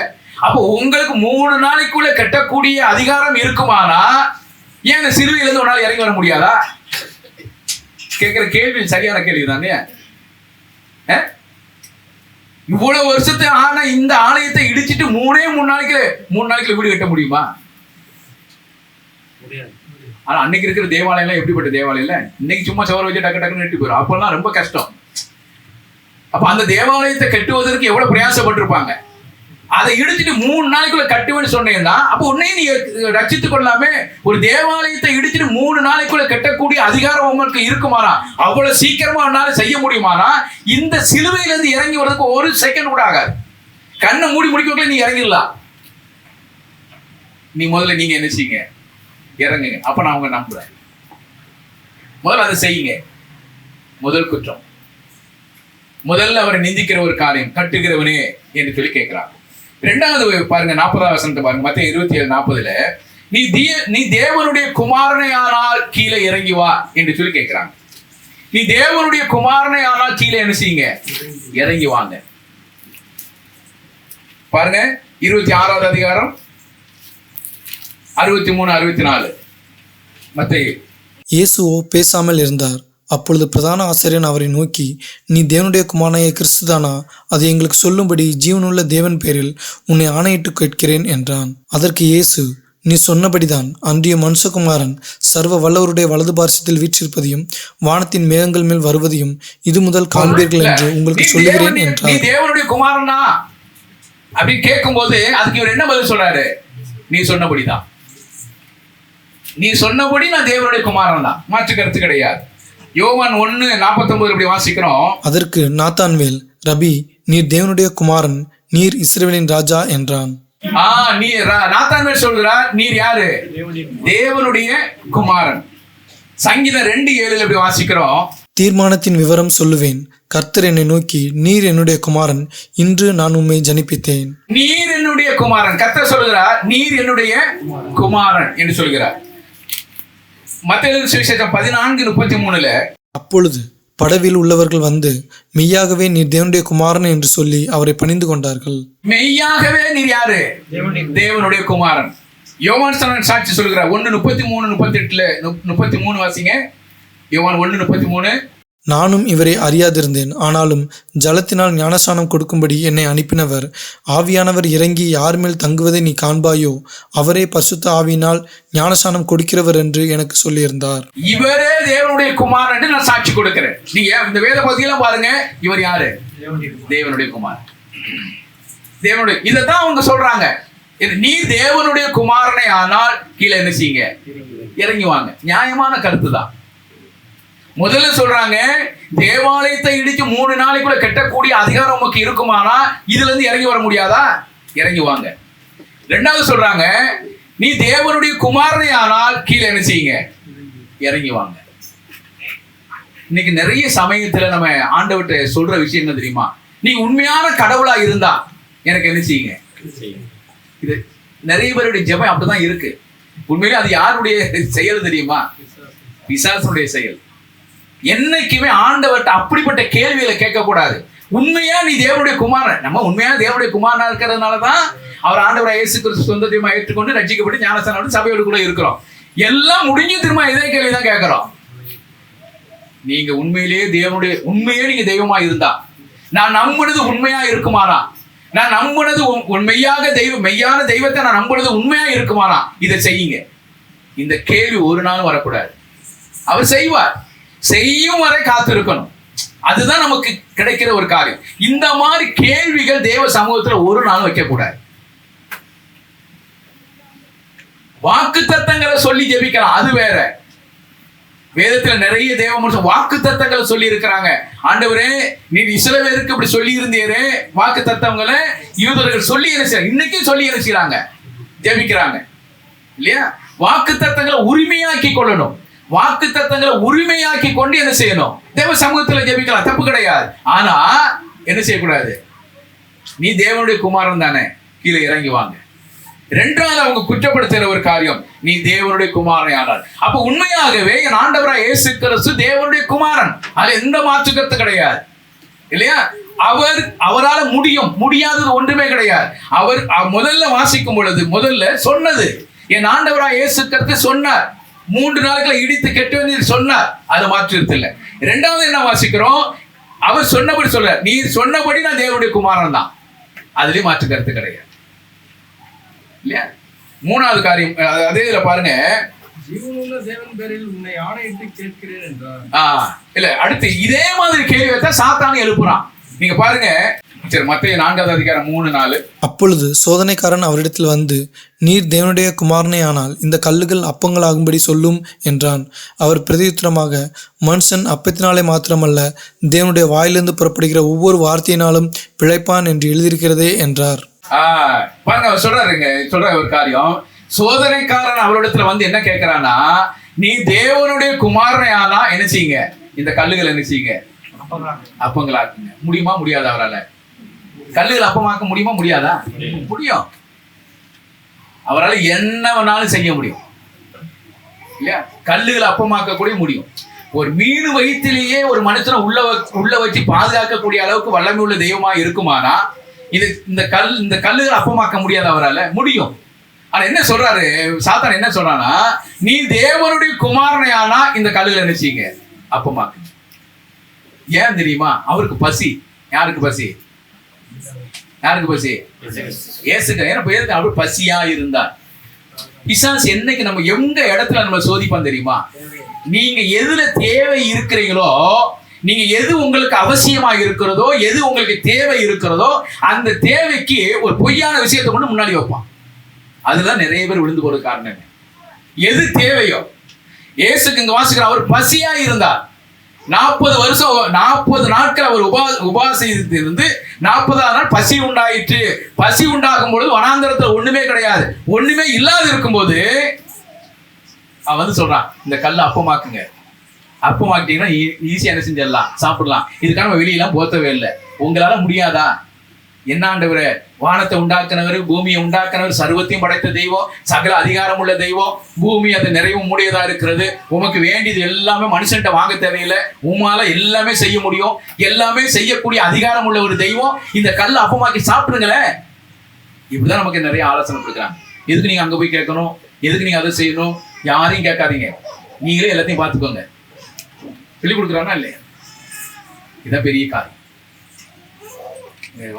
அப்போ உங்களுக்கு 3 நாளைக்குள்ள கட்டக்கூடிய அதிகாரம் இருக்குமானா ஏன் சிலுவையிலிருந்து ஒரு நாள் இறங்கி வர முடியாதா? கேட்கிற கேள்வி சரியான கேள்வி தானே. இவ்வளவு வருஷத்து ஆன இந்த ஆலயத்தை இடிச்சிட்டு 3 நாளைக்குள்ள வீடு கட்ட முடியுமா? ஆனா அன்னைக்கு இருக்கிற தேவாலயம் எல்லாம் எப்படிப்பட்ட தேவாலயம் இல்ல, இன்னைக்கு சும்மா சவர வச்சு டக்கு டக்குன்னு நெட்டி போயிடும். அப்பெல்லாம் ரொம்ப கஷ்டம். அப்ப அந்த தேவாலயத்தை கட்டுவதற்கு எவ்வளவு பிரயாசப்பட்டிருப்பாங்க. அதை இடிச்சிட்டு 3 நாளைக்குள்ள கட்டுவேன்னு சொன்னீங்கன்னா அப்ப உன்னையும் நீ ரட்சித்துக் கொள்ளாமே. ஒரு தேவாலயத்தை இடிச்சிட்டு 3 நாளைக்குள்ள கட்டக்கூடிய அதிகாரம் உங்களுக்கு இருக்குமானா, அவ்வளவு சீக்கிரமா உன்னால செய்ய முடியுமானா, இந்த சிலுவையில இருந்து இறங்கி வர்றதுக்கு 1 செகண்ட் கூட ஆகாது. கண்ணை மூடி முடிக்கல நீ இறங்கிடலாம். முதல்ல நீங்க என்ன செய்யுங்க, இறங்குங்க. அப்ப நான் அவங்க நம்புறேன். முதல்ல அதை செய்யுங்க. முதல் குற்றம். முதல்ல அவரை நிந்திக்கிற ஒரு காரியம், கட்டுகிறவனே என்று சொல்லி கேட்கிறார். 2வது பாருங்க, 40வது வசனத்தை பாருங்க, மத்தேயு 27:40. நீ தேவனுடைய குமாரனை ஆனால் கீழே இறங்கி வா என்று சொல்லி கேட்கிறாங்க. நீ தேவனுடைய குமாரனை ஆனால் கீழே என்ன செய்யுங்க, இறங்கி வாங்க. பாருங்க 26வது அதிகாரம் 63-64 மத்தேயு. இயேசுவோ பேசாமல் இருந்தார். அப்பொழுது பிரதான ஆசிரியன் அவரை நோக்கி, நீ தேவனுடைய குமாரனாகிய கிறிஸ்துதானா? அதை எங்களுக்கு சொல்லும்படி ஜீவனுள்ள தேவன் பேரில் உன்னை ஆணையிட்டு கேட்கிறேன் என்றான். அதற்கு இயேசு, நீ சொன்னபடிதான். அன்றைய மனுஷகுமாரன் சர்வ வல்லவருடைய வலது பார்சத்தில் வீற்றிருப்பதையும் வானத்தின் மேகங்கள் மேல் வருவதையும் இது முதல் காண்பீர்கள் என்று உங்களுக்கு சொல்லுகிறேன் நீ என்றார். தேவனுடைய குமாரனா அப்படி கேட்கும் போது அதுக்கு இவர் என்ன பதில் சொல்றாரு? நீ சொன்னபடிதான். நீ சொன்னபடி நான் தேவனுடைய குமாரன் தான், மாற்று கருத்து கிடையாது. யோவான் 1:49 இப்படி வாசிக்கிறோம். அதற்கு நாத்தான்வேல், ரபி, நீர் தேவனுடைய குமாரன், நீர் இஸ்ரவேலின் ராஜா என்றான். நாத்தான்வேல் சொல்கிறார், நீர் யாரு? தேவனுடைய குமாரன். சங்கீதம் 2:7 இப்படி வாசிக்கிறோம். தீர்மானத்தின் விவரம் சொல்லுவேன். கர்த்தர் என்னை நோக்கி, நீர் என்னுடைய குமாரன், இன்று நான் உம்மை ஜனிப்பித்தேன். நீர் என்னுடைய குமாரன். கர்த்தர் சொல்கிறார், நீர் என்னுடைய குமாரன் என்று சொல்கிறார். மத்தேயு சுவிசேஷம் 14:33 அப்பொழுது படவில் உள்ளவர்கள் வந்து, மெய்யாகவே நீர் தேவனுடைய குமாரன் என்று சொல்லி அவரை பணிந்து கொண்டார்கள். மெய்யாகவே நீர் யாரு? தேவனுடைய குமாரன். யோவான் சாட்சி சொல்கிறார். 1:33-38 வாசிங்க. யோவான் 1:33. நானும் இவரை அறியாதிருந்தேன், ஆனாலும் ஜலத்தினால் ஞானஸ்நானம் கொடுக்கும்படி என்னை அனுப்பினவர் ஆவியானவர் இறங்கி யார் மேல் தங்குவதை நீ காண்பாயோ அவரே பரிசுத்த ஆவியினால் ஞானஸ்நானம் கொடுக்கிறவர் என்று எனக்கு சொல்லியிருந்தார். இவரே தேவனுடைய குமாரன் என்று நான் சாட்சி கொடுக்கிறேன். நீங்க இந்த வேத பகுதியெல்லாம் பாருங்க. இவர் யாரு? தேவனுடைய குமாரன். தேவனுடைய இதைத்தான் அவங்க சொல்றாங்க. நீ தேவனுடைய குமாரனை ஆனால் கீழே என்ன செய்யுங்க? இறங்கி வாங்க. நியாயமான கருத்து தான். முதல்ல சொல்றாங்க, தேவாலயத்தை இடிச்சு 3 நாளைக்குள்ள கட்டக்கூடிய அதிகாரம் உமக்கு இருக்குமானா இதுல இருந்து இறங்கி வர முடியாதா? இறங்கி வாங்க. ரெண்டாவது சொல்றாங்க, நீ தேவனுடைய குமாரனை ஆனால் கீழே என்ன செய்யுங்க? இறங்கி வாங்க. இன்னைக்கு நிறைய சமயத்துல நம்ம ஆண்டவர்கிட்ட சொல்ற விஷயம் என்ன தெரியுமா? நீ உண்மையான கடவுளா இருந்தா எனக்கு என்ன செய்யுங்க? இது நிறைய பேருடைய ஜெபம் அப்படிதான் இருக்கு. உண்மையிலே அது யாருடைய செயல் தெரியுமா? பிசாசுடைய செயல். என்னைக்குமே ஆண்டவர்கிட்ட அப்படிப்பட்ட கேள்விகளை கேட்க கூடாது. உண்மையா நீ தேவனுடைய குமாரன், நம்ம உண்மையா தேவனுடைய குமாரனா இருக்கிறதுனாலதான் அவர் ஆண்டவரை இயேசு கிறிஸ்து சொந்த தெய்வமா ஏற்றுக்கொண்டு ரட்சிக்கப்பட்டு ஞானஸ்நானம் சபையோடு இருக்கிறோம். எல்லாம் முடிஞ்சு திரும்ப இதே கேள்விதான் கேட்கிறோம். நீங்க உண்மையிலேயே உண்மையே நீங்க தெய்வமா இருந்தா, நான் நம்புனது உண்மையா இருக்குமானா, நான் நம்புனது மெய்யான தெய்வத்தை நான் நம்புனது உண்மையா இருக்குமானா இதை செய்யுங்க. இந்த கேள்வி ஒரு நாள் வரக்கூடாது. அவர் செய்வார். செய்யும் வரை காத்திருக்கணும். அதுதான் நமக்கு கிடைக்கிற ஒரு காரியம். இந்த மாதிரி கேள்விகள் தேவ சமூகத்துல ஒரு நாள் வைக்க கூடாது. வாக்கு தத்தங்களை சொல்லி ஜெபிக்கலாம், அது வேற. வேதத்துல நிறைய தேவ மனுஷன் வாக்கு தத்தங்களை சொல்லி இருக்கிறாங்க. ஆண்டவரே, நீ இஸ்ரவேலுக்கு இப்படி சொல்லி இருந்தீரே, வாக்கு தத்தங்களை யூதர்கள் சொல்லி என்ன செய்யறாங்க? இன்னைக்கும் சொல்லி என்ன செய்யறாங்க? ஜெபிக்கிறாங்க இல்லையா? வாக்கு தத்தங்களை உரிமையாக்கி கொள்ளணும். வாக்கு தத்தங்களை உரிமையாக்கி கொண்டு என்ன செய்யணும்? தேவ சமூகத்துல ஜெபிக்கலாம், தப்பு கிடையாது. ஆனா என்ன செய்யக்கூடாது? நீ தேவனுடைய குமாரன் தானே, கீழே இறங்கி வாங்க. ரெண்டாவது அவங்க குற்றப்படுத்துகிற ஒரு காரியம், நீ தேவனுடைய குமாரன் ஆனால். அப்ப உண்மையாகவே என் ஆண்டவராய் இயேசு கிறிஸ்து தேவனுடைய குமாரன், அதுல எந்த மாற்று கருத்து கிடையாது இல்லையா? அவரால் முடியாதது ஒன்றுமே கிடையாது. அவர் முதல்ல வாசிக்கும் பொழுது முதல்ல சொன்னது, என் ஆண்டவராய் இயேசு கிறிஸ்து சொன்னார், 3 நாட்களை இடித்து கெட்டு சொன்னார், அதை மாற்று இல்லை. ரெண்டாவது என்ன வாசிக்கிறோம்? அவர் சொன்னபடி சொல்ற, நீ சொன்னபடி நான் தேவனுடைய குமாரன் தான், அதுலயும் மாற்று கருத்து கிடையாது இல்லையா? மூணாவது காரியம் அதே இதுல பாருங்க, ஜீவனுள்ள தேவன் பேரில் உன்னை ஆணையிட்டு கேட்கிறேன் என்றார். இல்ல, அடுத்து இதே மாதிரி கேள்வி வைத்தா சாத்தானை எழுப்புறான். நீங்க பாருங்க, சரி, மத்தேயு 4:3-4. அப்பொழுது சோதனைக்காரன் அவரிடத்தில் வந்து, நீர் தேவனுடைய குமாரனே ஆனால் இந்த கல்லுகள் அப்பங்களாகும்படி சொல்லும் என்றான். அவர் பிரதியுத்தரமாக, மனுஷன் அப்பத்தினாலே மாத்திரமல்ல, தேவனுடைய வாயிலிருந்து புறப்படுகிற ஒவ்வொரு வார்த்தையினாலும் பிழைப்பான் என்று எழுதியிருக்கிறதே என்றார். பாருங்க, அவர் சொல்ற ஒரு காரியம், சோதனைக்காரன் அவரிடத்துல வந்து என்ன கேட்கிறானா, நீ தேவனுடைய குமாரனை ஆனா என்ன செய்யுங்க? இந்த கல்லுகள் என்ன செய்யுங்க? அப்பங்களாக்குங்க. முடியுமா? முடியாதா? அவரால் கல்லுகள் அப்பமாக்க முடியுமா? முடியாதா? முடியும். அவரால் என்ன வேணாலும் செய்ய முடியும் இல்லையா? கல்லுகள் அப்பமாக்க கூட முடியும். ஒரு மீன் வயிற்றிலேயே ஒரு மனுஷனை உள்ள வச்சு பாதுகாக்கக்கூடிய அளவுக்கு வல்லமை உள்ள தெய்வமா இருக்குமானா இந்த கல்லுகள் அப்பமாக்க முடியாது? அவரால் முடியும். ஆனா என்ன சொல்றாரு சாத்தான்? என்ன சொல்றானா, நீ தேவனுடைய குமாரனை ஆனா இந்த கல்லுகளை என்ன செய்யுங்க? அப்பமாக்கு. ஏன் தெரியுமா? அவருக்கு பசி. யாருக்கு பசி? யாருக்கு பசி? இயேசுக்கு. ஏன்னா அவர் பசியா இருந்தார். பிசாசு என்னைக்கு நம்ம எங்க இடத்துல நம்ம சோதிப்பான் தெரியுமா? நீங்க எதுல தேவை இருக்கிறீங்களோ, நீங்க எது உங்களுக்கு அவசியமா இருக்கிறதோ, எது உங்களுக்கு தேவை இருக்கிறதோ, அந்த தேவைக்கு ஒரு பொய்யான விஷயத்தை கொண்டு முன்னாடி வைப்பான். அதுதான் நிறைய பேர் விழுந்து போற காரணம். எது தேவையோ, இயேசுக்கு இங்க வாசிக்கிற அவர் பசியா இருந்தார். 40 நாட்கள் அவர் உபாசித்து இருந்து 40ஆவது நாள் பசி உண்டாயிற்று. பசி உண்டாகும் பொழுது வனாந்தரத்துல ஒண்ணுமே கிடையாது. ஒண்ணுமே இல்லாத இருக்கும்போது அவன் வந்து சொல்றான், இந்த கல்லை அப்பமாக்குங்க. அப்பமாக்கிட்டீங்கன்னா ஈஸியா என்ன செஞ்சிடலாம், சாப்பிடலாம். இதுக்காக நம்ம வெளியெல்லாம் போத்தவே இல்லை. உங்களால முடியாதா? என்ன ஆண்டவரே, வானத்தை உண்டாக்குனவர், பூமியை உண்டாக்குனவர், சர்வத்தையும் படைத்த தெய்வம், சகல அதிகாரம் உள்ள தெய்வம், பூமி அது நிறைவும் முடியதா இருக்கிறது. உமக்கு வேண்டியது எல்லாமே மனுஷன்ட்ட வாங்க தேவையில்லை. உமால எல்லாமே செய்ய முடியும். எல்லாமே செய்யக்கூடிய அதிகாரம் உள்ள ஒரு தெய்வம். இந்த கல்லை அப்பமாக்கி சாப்பிடுங்களேன். இப்படிதான் நமக்கு நிறைய ஆலோசனை கொடுக்குறாங்க. எதுக்கு நீங்க அங்க போய் கேட்கணும்? எதுக்கு நீங்க அதை செய்யணும்? யாரையும் கேட்காதீங்க. நீங்களே எல்லாத்தையும் பார்த்துக்கோங்க. சொல்லி கொடுக்குறானா இல்லையா? இதான் பெரிய காரியம்.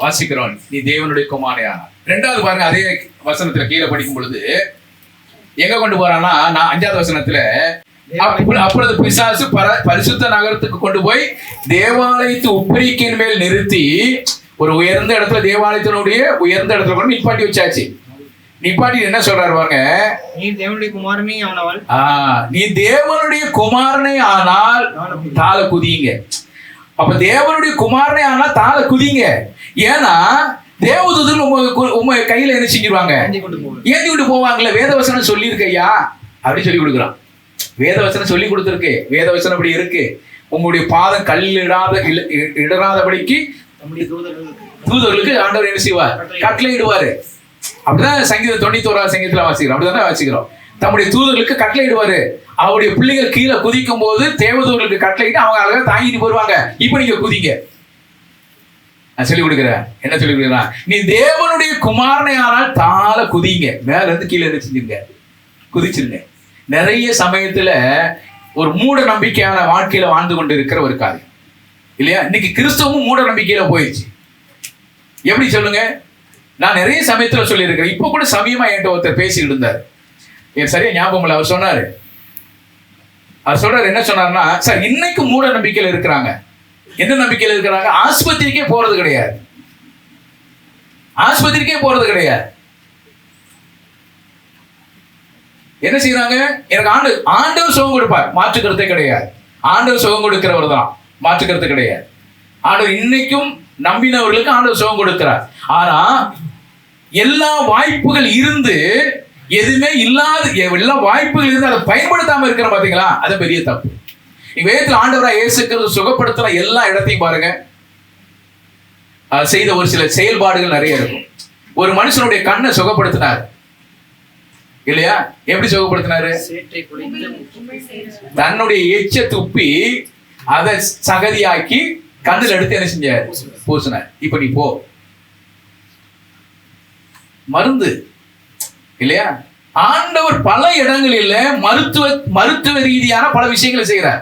வாசிக்கிறோம், நீ தேவனுடைய குமாரனான. 2வது பாருங்க, அதே வசனத்துல கீழே படிக்கும் பொழுது எங்க கொண்டு போறான்னா, நான் 5வது வசனத்துல, அப்பொழுது பிசாசு பரிசுத்த நகரத்துக்கு கொண்டு போய் தேவாலயத்து உப்பரிக்கையின் மேல் நிறுத்தி, ஒரு உயர்ந்த இடத்துல, தேவாலயத்தினுடைய உயர்ந்த இடத்துல கொண்டு நிப்பாட்டி வச்சாச்சு. நிப்பாட்டி என்ன சொல்றாரு பாருங்க, நீ தேவனுடைய குமாரனே ஆனவள், நீ தேவனுடைய குமாரனே ஆனால் தாழ குதிங்க. அப்ப தேவனுடைய குமாரனே ஆனா தாழ குதிங்க. ஏன்னா தேவதூதர்கள் உங்க கையில என்ன செஞ்சிருவாங்க, ஏந்தி விட்டு போவாங்கல்ல. வேதவசனம் சொல்லி இருக்கையா அப்படின்னு சொல்லி கொடுக்குறான். வேதவசனம் சொல்லி கொடுத்துருக்கு. வேதவசனம் அப்படி இருக்கு. உங்களுடைய பாதம் இடராதபடிக்கு தூதர்களுக்கு ஆண்டவர் என்ன செய்வார், கட்டளை இடுவாரு. அப்படிதான் சங்கீதம் 91வது சங்கீதத்துல வாசிக்கிறோம். அப்படிதான் வாசிக்கிறோம். தம்முடைய தூதர்களுக்கு கட்டளை இடுவாரு. அவருடைய பிள்ளைகள் கீழே குதிக்கும் போது தேவதூதர்களுக்கு கட்டளையிட்டு அவங்க அழகா தாங்கிட்டு போடுவாங்க. இப்ப நீங்க குதிங்க. நான் சொல்லி கொடுக்குறேன். என்ன சொல்லி கொடுக்குறேன், நீ தேவனுடைய குமாரனை ஆனால் தாழ குதிங்க. மேல இருந்து கீழே செஞ்சுங்க, குதிச்சிருங்க. நிறைய சமயத்துல ஒரு மூட நம்பிக்கையான வாழ்க்கையில வாழ்ந்து கொண்டு இருக்கிற ஒரு காரியம் இல்லையா? இன்னைக்கு கிறிஸ்தவமும் மூட நம்பிக்கையில போயிடுச்சு. எப்படி சொல்லுங்க? நான் நிறைய சமயத்துல சொல்லி இருக்கிறேன். இப்ப கூட சமயமா என்கிட்ட ஒருத்தர் பேசிட்டு இருந்தார். எனக்கு சரியா ஞாபகம் இல்லை. அவர் சொல்றாரு என்ன சொன்னார்னா, சார் இன்னைக்கு மூட நம்பிக்கையில இருக்கிறாங்க. என்ன நம்பிக்கையில இருக்கிறாங்க? ஆஸ்பத்திரிக்கே போறது கிடையாது. ஆஸ்பத்திரிக்கே போறது கிடையாது. என்ன செய்யறாங்க? எனக்கு ஆண்டவர் சுகம் கொடுப்பார், மாற்றுக்கிறதே கிடையாது. ஆண்டவர் சுகம் கொடுக்கிறவர் தான், மாற்றுக்கிறது கிடையாது. ஆண்டவர் இன்னைக்கும் நம்பினவர்களுக்கு ஆண்டவர் சுகம் கொடுக்கிறார். ஆனா எல்லா வாய்ப்புகள் இருந்து எதுவுமே இல்லாத, எல்லா வாய்ப்புகள் இருந்து அதை பயன்படுத்தாம இருக்கிற பாத்தீங்களா, அது பெரிய தப்பு. வேதத்தில் ஆண்டவராக இயேசு கிறிஸ்து சுகப்படுத்துற எல்லா இடத்தையும் பாருங்க, செய்த ஒரு சில செயல்பாடுகள் நிறைய இருக்கும். ஒரு மனுஷனுடைய கண்ணை சுகப்படுத்தினார் இல்லையா? எப்படி சுகப்படுத்தினாரு? தன்னுடைய எச்ச துப்பி அதை சகதியாக்கி கண்ணில் எடுத்து என்ன செஞ்சார்? பூசினார். இப்ப நீ போ. மருந்து இல்லையா? ஆண்டவர் பல இடங்களில் மருத்துவ ரீதியான பல விஷயங்களை செய்யறார்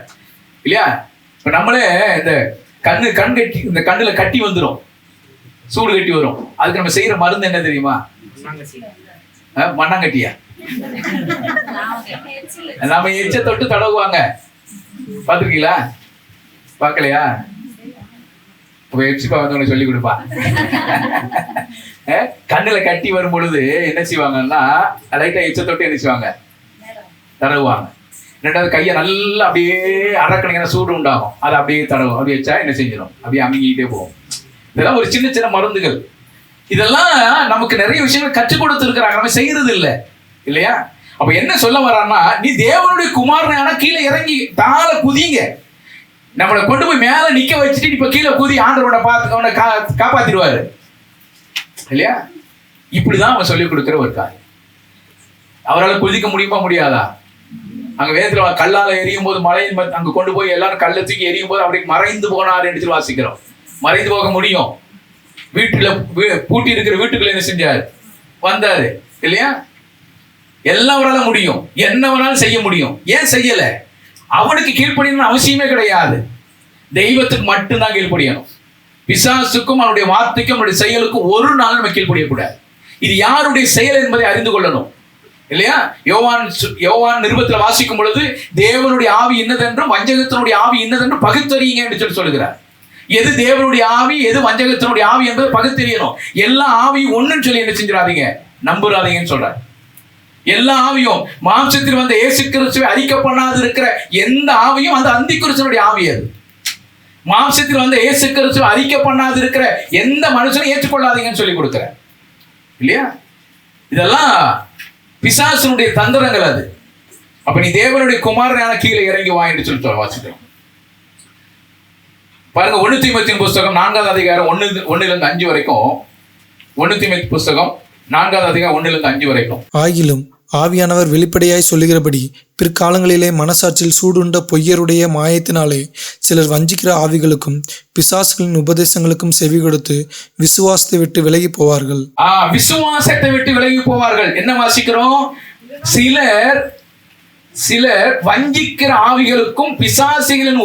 இல்லையா? இப்ப நம்மளே இந்த கண் கட்டி, இந்த கண்ணுல கட்டி வந்துடும், சூடு கட்டி வரும். அதுக்கு நம்ம செய்யற மருந்து என்ன தெரியுமா? மண்ணாங்கட்டியா? நாம எச்ச தொட்டு தடவுவாங்க. பாத்துருக்கீங்களா? பாக்கலையா? எச்சிப்பா வந்து சொல்லி கொடுப்பா. கண்ணுல கட்டி வரும் பொழுது என்ன செய்வாங்கன்னா, லைட்டா எச்ச தொட்டு என்ன செய்வாங்க? தடவுவாங்க. 2வது கையை நல்லா அப்படியே அரக்கணிங்கன்னா சூடு உண்டாகும். அதை அப்படியே தடவும். அப்படி வச்சா என்ன செஞ்சிடும்? அப்படியே அமுங்கிட்டே போகும். இதெல்லாம் ஒரு சின்ன சின்ன மருந்துகள். இதெல்லாம் நமக்கு நிறைய விஷயங்கள் கற்றுக் கொடுத்து இருக்கிறாங்க, நம்ம செய்யறது இல்லை இல்லையா? அப்ப என்ன சொல்ல வர்றான்னா, நீ தேவனுடைய குமாரனான கீழே இறங்கி தாழ குதிங்க. நம்மளை கொண்டு போய் மேல நிக்க வச்சுட்டு இப்ப கீழே குதி, ஆண்டவனை பார்த்து காப்பாத்திடுவாரு இல்லையா? இப்படிதான் அவன் சொல்லிக் கொடுக்கிற ஒரு காரியம். அவரால் குதிக்க முடியுமா முடியாதா? அங்க வேதத்துல கல்லால எரியும் போது, மலையின் அங்க கொண்டு போய் எல்லாரும் கல்லை தூக்கி எரியும் போது அப்படி மறைந்து போனார் என்று வாசிக்கிறோம். மறைந்து போக முடியும். வீட்டுல பூட்டி இருக்கிற வீட்டுக்குள்ள என்ன செஞ்சாரு? வந்தாரு இல்லையா? எல்லாம் அவரால முடியும், என்ன வேணாலும் செய்ய முடியும். ஏன் செய்யல? அவனுக்கு கீழ்ப்படியணும்னு அவசியமே கிடையாது. தெய்வத்துக்கு மட்டும்தான் கீழ்ப்படியணும். பிசாசுக்கும் அவனுடைய வார்த்தைக்கும் அவனுடைய செயலுக்கும் ஒரு நாள் நம்ம கீழ்ப்படியக்கூடாது. இது யாருடைய செயல் என்பதை அறிந்து கொள்ளணும் இல்லையா? யோவான் நிருபத்துல வாசிக்கும் பொழுது தேவனுடைய ஆவி இன்னதென்றும் வஞ்சகத்தினுடைய ஆவி இன்னதென்றும் பகுத்தறியுங்க என்று சொல்லி சொல்லுகிறார். எது தேவனுடைய ஆவி எது வஞ்சகத்தினுடைய ஆவி என்பதை பகுத்தறியணும். எல்லா ஆவியும் ஒண்ணுன்னு சொல்லி என்ன செஞ்சிடாதீங்க, நம்புறாதீங்கன்னு சொல்றார். எல்லா ஆவியும் மாம்சத்தில் வந்த இயேசு கிறிஸ்துவை அறிக்கை பண்ணாது இருக்கிற எந்த ஆவியும் அந்த அந்தி கிறிஸ்துவனுடைய ஆவி. அது மாம்சத்தில் வந்த இயேசு கிறிஸ்துவை அறிக்கை பண்ணாது இருக்கிற எந்த மனுஷனும் ஏற்றுக்கொள்ளாதீங்கன்னு சொல்லி கொடுக்கிற இல்லையா? இதெல்லாம் பிசாசனுடைய தந்திரங்கள். அது அப்ப நீ தேவனுடைய குமாரனான கீழே இறங்கி வா என்று சொல்லி வாசிக்கிறோம். பாருங்க, 1 தீமோத்தேயு புஸ்தகம் 4ஆம் அதிகாரம் 1 5 வரைக்கும். 1 தீமோத்தேயு புஸ்தகம் 4ஆம் அதிகாரம் 1 5 வரைக்கும். ஆகிலும் ஆவியானவர் வெளிப்படையாய் சொல்லுகிறபடி பிற்காலங்களிலே மனசாட்சியில் சூடுண்ட பொய்யருடைய மாயத்தினாலே சிலர் வஞ்சிக்கிற ஆவிகளுக்கும் பிசாசுகளின் உபதேசங்களுக்கும் செவி கொடுத்து விசுவாசத்தை விட்டு விலகி போவார்கள். விசுவாசத்தை விட்டு விலகி போவார்கள். என்ன வாசிக்கிறோம்? சிலர் வஞ்சிக்கிற ஆவிகளுக்கும் பிசாசுகளின்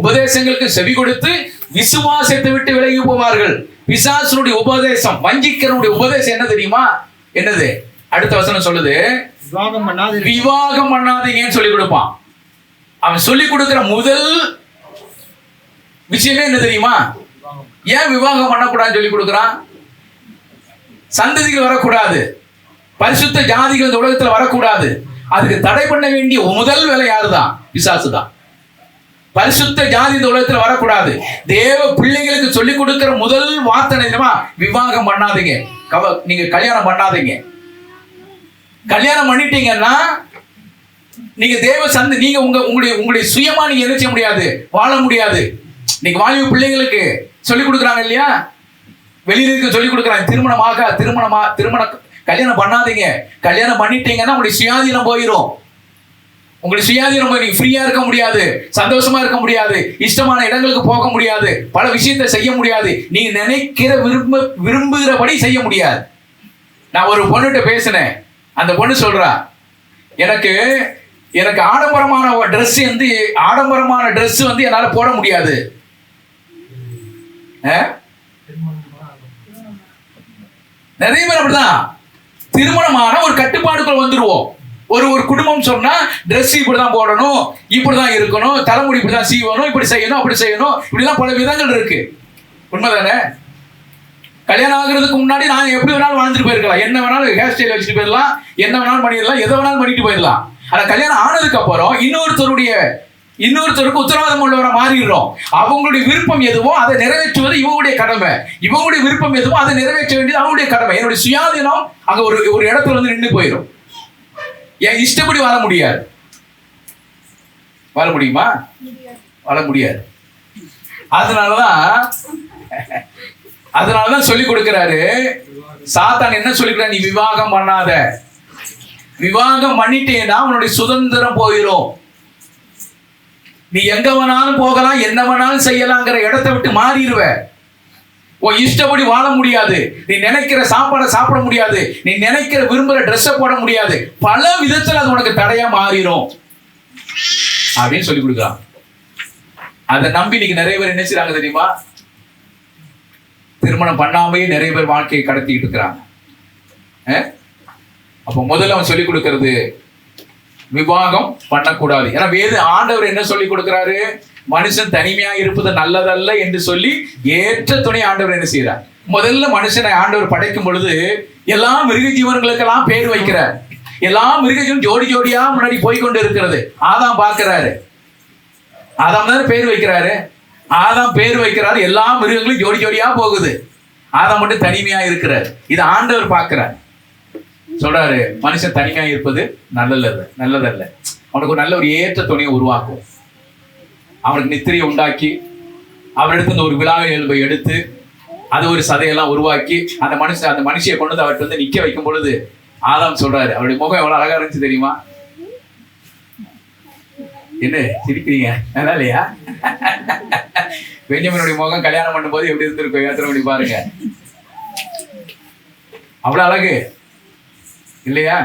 உபதேசங்களுக்கும் செவி கொடுத்து விசுவாசத்தை விட்டு விலகி போவார்கள். பிசாசுடைய உபதேசம், வஞ்சிக்கிறனுடைய உபதேசம் என்ன தெரியுமா? என்னது? அடுத்த வசனம் சொல்லுது, விவாகம் பண்ணாதீங்கன்னு சொல்லி கொடுப்பான். அவன் சொல்லி கொடுக்கிற முதல் விஷயமே என்ன தெரியுமா? ஏன் விவாகம் பண்ணக்கூடாதுன்னு சொல்லி கொடுக்கிறான்? சந்ததிகள் வரக்கூடாது, பரிசுத்த ஜாதிகள் இந்த உலகத்துல வரக்கூடாது. அதுக்கு தடை பண்ண வேண்டிய முதல் வேலை யாருதான்? பிசாசு தான். பரிசுத்த ஜாதி இந்த உலகத்துல வரக்கூடாது. தேவ பிள்ளைகளுக்கு சொல்லிக் கொடுக்கிற முதல் வார்த்தை என்னமா? விவாகம் பண்ணாதீங்க, நீங்க கல்யாணம் பண்ணாதீங்க. கல்யாணம் பண்ணிட்டீங்கன்னா நீங்க தேவ சந்தை, நீங்க உங்களுடைய சுயமா நீங்க என்ன செய்ய முடியாது, வாழ முடியாது. நீங்க வாலிப பிள்ளைகளுக்கு சொல்லிக் கொடுக்குறாங்க இல்லையா? வெளியில சொல்லிக் கொடுக்குறாங்க, திருமணம் கல்யாணம் பண்ணாதீங்க. கல்யாணம் பண்ணிட்டீங்கன்னா உங்களுடைய சுயாதீனம் போயிடும். உங்களுக்கு சுயாதீனம் போய் நீங்க ஃப்ரீயா இருக்க முடியாது, சந்தோஷமா இருக்க முடியாது, இஷ்டமான இடங்களுக்கு போக முடியாது, பல விஷயத்தை செய்ய முடியாது, நீங்க நினைக்கிற விரும்புகிறபடி செய்ய முடியாது. நான் ஒரு பொண்ணுகிட்ட பேசினேன். அந்த பொண்ணு சொல்றா, எனக்கு ஆடம்பரமான ட்ரெஸ் வந்து என்னால போட முடியாது. நிறைய பேர் அப்படிதான். திருமணமான ஒரு கட்டுப்பாடுக்குள்ள வந்துருவோம். ஒரு குடும்பம் சொன்னா ட்ரெஸ் இப்படிதான் போடணும், இப்படிதான் இருக்கணும், தலைமுடி இப்படிதான் சீவணும், இப்படி செய்யணும், அப்படி செய்யணும், இப்படிலாம் பல விதங்கள் இருக்கு. உண்மைதானே? கல்யாணம் ஆகுறதுக்கு முன்னாடி நான் எப்படி வேணாலும் வாழ்ந்துட்டு போயிருக்கலாம், என்ன வேணாலும் ஹேர் ஸ்டைல் வச்சுட்டு போயிடலாம், என்ன வேணாலும் பண்ணிடலாம், எதை வேணாலும் பண்ணிட்டு போயிடலாம். ஆனா கல்யாணம் ஆனதுக்கு அப்புறம் இன்னொருத்தருக்கு உத்தரவாதம் உள்ளவரை மாறிடுறோம். அவங்களுடைய விருப்பம் எதுவோ அதை நிறைவேற்றுவது இவங்களுடைய கடமை, இவங்களுடைய விருப்பம் எதுவோ அதை நிறைவேற்ற வேண்டியது அவங்களுடைய கடமை. என்னுடைய சுயாதீனம் அங்க ஒரு இடத்துல வந்து நின்று போயிடும். என் இஷ்டப்படி வாழ முடியாது. வாழ முடியுமா? வாழ முடியாது. அதனாலதான் சொல்லி கொடுக்கிறாரு சாத்தான். என்ன சொல்லிக்கிறார்? நீ விவாகம் பண்ணாத. விவாகம் பண்ணிட்டேன்னா உன்னுடைய சுதந்திரம் போயிடும். நீ எங்க வேணாலும் போகலாம், என்ன வேணாலும் செய்யலாங்கிற இடத்தை விட்டு மாறிடுவ. உன் இஷ்டப்படி வாழ முடியாது. நீ நினைக்கிற சாப்பாடை சாப்பிட முடியாது, நீ நினைக்கிற விரும்புற ட்ரெஸ்ஸை போட முடியாது. பல விதத்துல அது உனக்கு தடையா மாறிடும் அப்படின்னு சொல்லி கொடுக்குறான். அதை நம்பி நீங்க நிறைய பேர் என்ன செய்றாங்க தெரியுமா? திருமணம் பண்ணாமையே நிறைய பேர் வாழ்க்கையை கடத்திக்கிட்டு இருக்கிறாங்க. அப்ப முதல்ல அவன் சொல்லிக் கொடுக்கிறது விவாகம் பண்ணக்கூடாது. ஏன்னா ஆண்டவர் என்ன சொல்லி கொடுக்கிறாரு? மனுஷன் தனிமையா இருப்பது நல்லதல்ல என்று சொல்லி ஏற்ற துணை ஆண்டவர் என்ன செய்யறார்? முதல்ல மனுஷனை ஆண்டவர் படைக்கும் பொழுது எல்லா மிருக ஜீவன்களுக்கெல்லாம் பேர் வைக்கிறார். எல்லா மிருக ஜீவன் ஜோடி ஜோடியா முன்னாடி போய்கொண்டு இருக்கிறது. ஆதாம் பார்க்கிறாரு, ஆதாம் தானே பேர் வைக்கிறாரு. ஆதாம் பேர் வைக்கிறாரு, எல்லா மிருகங்களும் ஜோடி ஜோடியா போகுது, ஆதாம் மட்டும் தனிமையா இருக்கிறார். இது ஆண்டவர் பார்க்கிறார். சொல்றாரு, மனுஷன் தனிமையா இருப்பது நல்லதல்ல. அவனுக்கு ஒரு நல்ல ஒரு ஏற்ற துணையை உருவாக்கும். அவனுக்கு நித்திரையை உண்டாக்கி அவரிடத்து ஒரு விழாவை எலும்பை எடுத்து அது ஒரு சதையெல்லாம் உருவாக்கி அந்த மனுஷியை கொண்டு வந்து அவர்கிட்ட வந்து நிக்க வைக்கும் பொழுது ஆதாம் சொல்றாரு, அவருடைய முகம் எவ்வளவு அழகா இருந்துச்சு தெரியுமா? என்ன சிரிக்கிறீங்க? நல்லா இல்லையா? பெஞ்சமினுடைய முகம் கல்யாணம் பண்ணும் போது எப்படி இருந்திருக்கும் யோசனை பண்ணி பாருங்க. அவ்வளவு அழகு இல்லையா?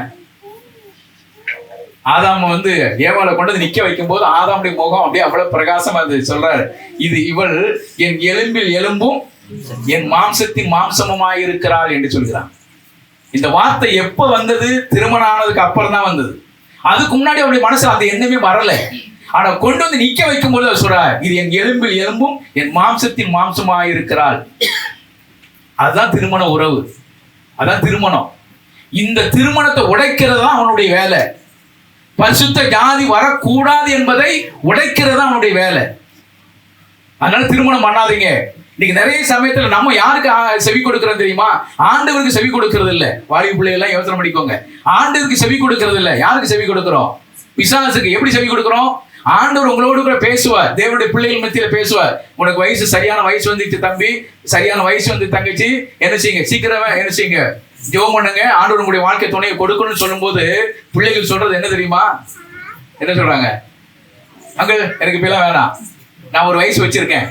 ஆதாம் வந்து ஏவாளை கொண்டு வந்து நிக்க வைக்கும் போது ஆதாமுடைய முகம் அப்படியே அவ்வளவு பிரகாசமா இருந்தது. சொல்றாரு, இவள் என் எலும்பில் எலும்பும் என் மாம்சத்தின் மாம்சமுமாய் இருக்கிறாள் என்று சொல்கிறான். இந்த வார்த்தை எப்ப வந்தது? திருமணம் ஆனதுக்கு அப்புறம் தான் வந்தது. அதுக்கு முன்னாடி அவருடைய மனசுல அந்த எண்ணமே வரல. ஆனா கொண்டு வந்து நிக்க வைக்கும் போது அவர் சொல்றார், இது என் எலும்பில் எலும்பும் என் மாம்சத்தின் மாம்சமாய் இருக்கிறாள். அதுதான் திருமண உறவு, அதான் திருமணம். இந்த திருமணத்தை உடைக்கிறது தான் அவனுடைய வேலை. பரிசுத்த ஜாதி வரக்கூடாது என்பதை உடைக்கிறது தான் அவனுடைய வேலை. அதனால திருமணம் பண்ணாதீங்க. இன்னைக்கு நிறைய சமயத்துல நம்ம யாருக்கு செவி கொடுக்கிறோம் தெரியுமா? ஆண்டவருக்கு செவி கொடுக்கிறது இல்ல. வாலிப பிள்ளைகள் யோசனை பண்ணிக்கோங்க. ஆண்டவருக்கு செவி கொடுக்கிறது இல்ல. யாருக்கு செவி கொடுக்கிறோம்? பிசாசுக்கு. எப்படி செவி கொடுக்கிறோம்? ஆண்டவர் உங்களோடு கூட பேசுவார், தேவனுடைய பிள்ளைகள் மத்தியில பேசுவார். உனக்கு வயசு சரியான வயசு வந்துச்சு தம்பி, சரியான வயசு வந்து தங்கச்சி, என்ன செய்யுங்க, சீக்கிரமா என்ன செய்யுங்க, ஜெபம் பண்ணுங்க, ஆண்டவர் உங்களுடைய வாழ்க்கை துணையை கொடுக்கணும்னு சொல்லும் போது பிள்ளைகள் சொல்றது என்ன தெரியுமா? என்ன சொல்றாங்க? அங்க எனக்கு இப்பெல்லாம் வேணாம், நான் ஒரு வயசு வச்சிருக்கேன்,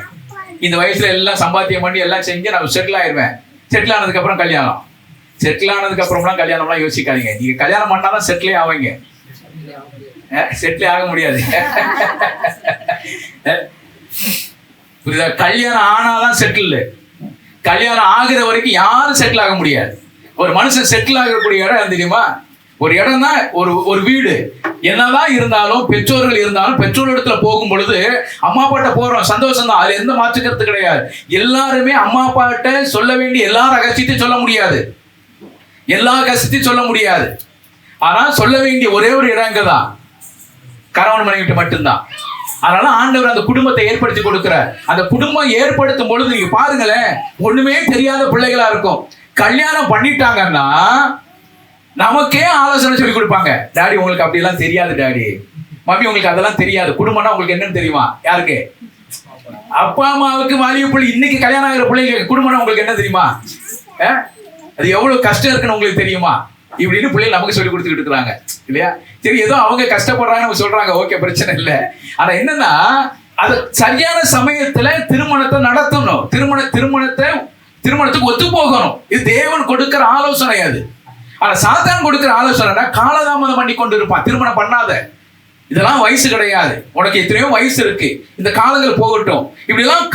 இந்த வயசுல எல்லாம் சம்பாத்தியம் பண்ணி எல்லாம் செஞ்சு நான் செட்டில் ஆயிருவேன். செட்டில் ஆனதுக்கு அப்புறம் கல்யாணம். செட்டில் ஆனதுக்கு அப்புறம்லாம் கல்யாணம்லாம் யோசிக்காதீங்க. நீங்க கல்யாணம் பண்ணாதான் செட்டிலே ஆவீங்க. செட்டில் ஆக முடியாது. புரியுதா? கல்யாணம் ஆனாதான் செட்டில். கல்யாணம் ஆகுற வரைக்கும் யாரும் செட்டில் ஆக முடியாது. ஒரு மனுஷன் செட்டில் ஆகக்கூடிய இடம் தெரியுமா? ஒரு இடம் தான் ஒரு வீடு. என்னதான் இருந்தாலும் பெற்றோர்கள் இருந்தாலும் பெற்றோரிடத்துல போகும் பொழுது அம்மா அப்பாட்ட போறோம், சந்தோஷம் தான், அதுல எந்த மாற்று கருத்து கிடையாது. எல்லாருமே அம்மா அப்பாட்ட சொல்ல வேண்டிய எல்லா ரகசியத்தையும் சொல்ல முடியாது, எல்லா கஷ்டத்தையும் சொல்ல முடியாது. ஆனா சொல்ல வேண்டிய ஒரே ஒரு இடங்க தான் கணவன் மனைவிட்டு மட்டும்தான். அதனால ஆண்டவர் அந்த குடும்பத்தை ஏற்படுத்தி கொடுக்கிறார். அந்த குடும்பம் ஏற்படுத்தும் பொழுது நீங்க பாருங்களேன், ஒண்ணுமே தெரியாத பிள்ளைகளா இருக்கும். கல்யாணம் பண்ணிட்டாங்கன்னா நமக்கே ஆலோசனை சொல்லி கொடுப்பாங்க. டாடி உங்களுக்கு அப்படி எல்லாம் தெரியாது, டாடி மம்மி உங்களுக்கு அதெல்லாம் தெரியாது. குடும்பம்னா உங்களுக்கு என்னன்னு தெரியுமா? யாருக்கு? அப்பா அம்மாவுக்கு வாலிப பிள்ளை, இன்னைக்கு கல்யாணம் ஆகிற பிள்ளைங்க குடும்பம்னா உங்களுக்கு என்ன தெரியுமா? அது எவ்வளவு கஷ்டம் இருக்குன்னு உங்களுக்கு தெரியுமா? இப்படின்னு பிள்ளைகள் நமக்கு சொல்லி கொடுத்துக்கிட்டு இருக்கிறாங்க இல்லையா? சரி, ஏதோ அவங்க கஷ்டப்படுறாங்க சொல்றாங்க, ஓகே, பிரச்சனை இல்லை. ஆனா என்னன்னா, அது சரியான சமயத்துல திருமணத்தை நடத்தணும். திருமணத்துக்கு ஒத்து போகணும். இது தேவன் கொடுக்கிற ஆலோசனை. அது ஆனா சாத்தான் கொடுக்கிற ஆலோசனை காலதாமதம் பண்ணி கொண்டு இருப்பான். திருமணம் பண்ணாத, இதெல்லாம் வயசு கிடையாது, உனக்கு எத்தனையோ வயசு இருக்கு, இந்த காலங்கள் போகட்டும். இப்படி எல்லாம்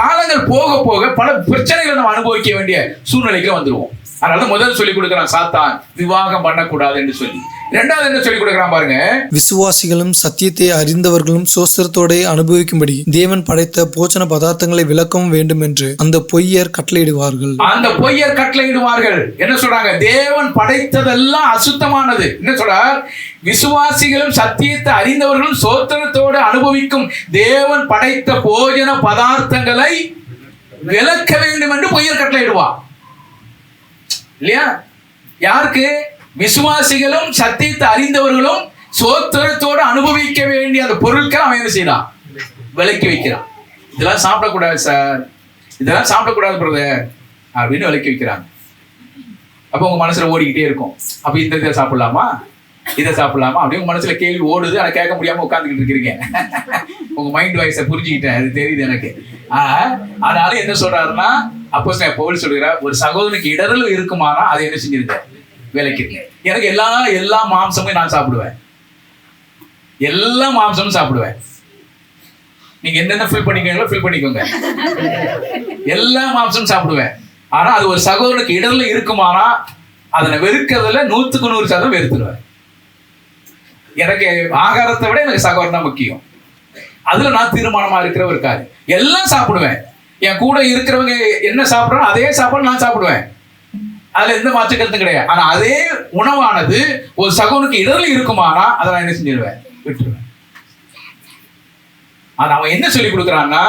காலங்கள் போக போக பல பிரச்சனைகளை நம்ம அனுபவிக்க வேண்டிய சூழ்நிலைக்கு வந்துருவோம். அதனால முதல் சொல்லி கொடுக்கிறான் சாத்தான், விவாகம் பண்ணக்கூடாது என்று சொல்லி. இரண்டாவது என்ன சொல்லி கொடுக்கிறான் பாருங்க, விசுவாசிகளும் சத்தியத்தை அறிந்தவர்களும் சோஸ்திரத்தோட அனுபவிக்கும்படி தேவன் படைத்த போஜன பதார்த்தங்களை விளக்கவும் வேண்டும் என்று அந்த பொய்யர் கட்டளையிடுவார்கள். அந்த பொய்யர் கட்டளையிடுவார்கள். என்ன சொல்றாங்க? தேவன் படைத்ததெல்லாம் அசுத்தமானது. என்ன சொல்றார்? விசுவாசிகளும் சத்தியத்தை அறிந்தவர்களும் சோத்திரத்தோடு அனுபவிக்கும் தேவன் படைத்த போஜன பதார்த்தங்களை விளக்க வேண்டும் என்று பொய்யர் கட்டளையிடுவார். இல்லையா? யாருக்கு? விசுவாசிகளும் சத்தியத்தை அறிந்தவர்களும் சோத்திரத்தோடு அனுபவிக்க வேண்டிய அந்த பொருட்கள் அவன் என்ன செய்யறான்? விலக்கி வைக்கிறான். இதெல்லாம் சாப்பிடக்கூடாது சார், இதெல்லாம் சாப்பிடக்கூடாது பிரதர் அப்படின்னு விலக்கி வைக்கிறாங்க. அப்போ உங்க மனசுல ஓடிக்கிட்டே இருக்கும், அப்ப இந்த இதை சாப்பிடலாமா, இதை சாப்பிடலாமா அப்படின்னு உங்க மனசுல கேள்வி ஓடுது. ஆனா கேட்க முடியாம உட்காந்துக்கிட்டு இருக்கிறீங்க. உங்க மைண்ட் வாய்ஸை புரிஞ்சுக்கிட்டேன், அது தெரியுது எனக்கு. அதனால என்ன சொல்றாருன்னா, அப்போஸ்தலன் பவுல் சொல்கிறார், ஒரு சகோதரனுக்கு இடரல் இருக்குமானா அதை என்ன செஞ்சிருக்க? விலக்கிருங்க. எனக்கு எல்லா மாம்சமும் நான் சாப்பிடுவேன், எல்லா மாம்சமும் சாப்பிடுவேன். நீங்க என்னென்ன ஃபில் பண்ணிக்கீங்களோ ஃபில் பண்ணிக்கோங்க, எல்லா மாம்சமும் சாப்பிடுவேன். ஆனா அது ஒரு சகோதரனுக்கு இடரல் இருக்குமானா அதனை வெறுக்கிறதுல 100% வெறுத்துடுவேன். எனக்கு ஆகாரத்தை விட எனக்கு சகோதரன் தான் முக்கியம். அதுல நான் தீர்மானமா இருக்கிற ஒரு காரியம். எல்லாம் சாப்பிடுவேன். என் கூட இருக்கிறவங்க என்ன சாப்பிடுறோம் அதே சாப்பாடு நான் சாப்பிடுவேன், அதுல எந்த மாற்று கருத்தும் கிடையாது. ஆனா அதே உணவானது ஒரு சகோதரனுக்கு இடரல் இருக்குமானா அதை நான் என்ன செஞ்சிருவேன்? விட்டுருவேன். ஆனா அவன் என்ன சொல்லி கொடுக்குறான்னா,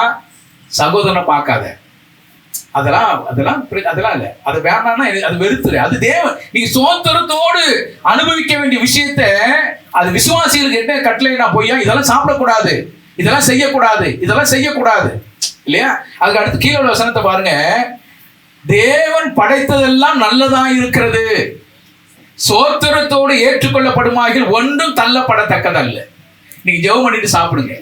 சகோதரனை பார்க்காத, அதெல்லாம் இல்ல, அது வேணாம்னா அது வெறுத்துரு. அது தேவன், நீங்க சோத்திரத்தோடு அனுபவிக்க வேண்டிய விஷயத்த அது விசுவாசிகளுக்கு என்ன கட்டளை? நான் பொய்யா இதெல்லாம் சாப்பிடக்கூடாது, இதெல்லாம் செய்யக்கூடாது, இதெல்லாம் செய்யக்கூடாது இல்லையா? அதுக்கு அடுத்து கீழே உள்ள வசனத்தை பாருங்க, தேவன் படைத்ததெல்லாம் நல்லதா இருக்கிறது, சோத்திரத்தோடு ஏற்றுக்கொள்ளப்படுமாகில் ஒன்றும் தள்ளப்படத்தக்கதல்ல. நீங்க ஜெபம் பண்ணிட்டு சாப்பிடுங்க.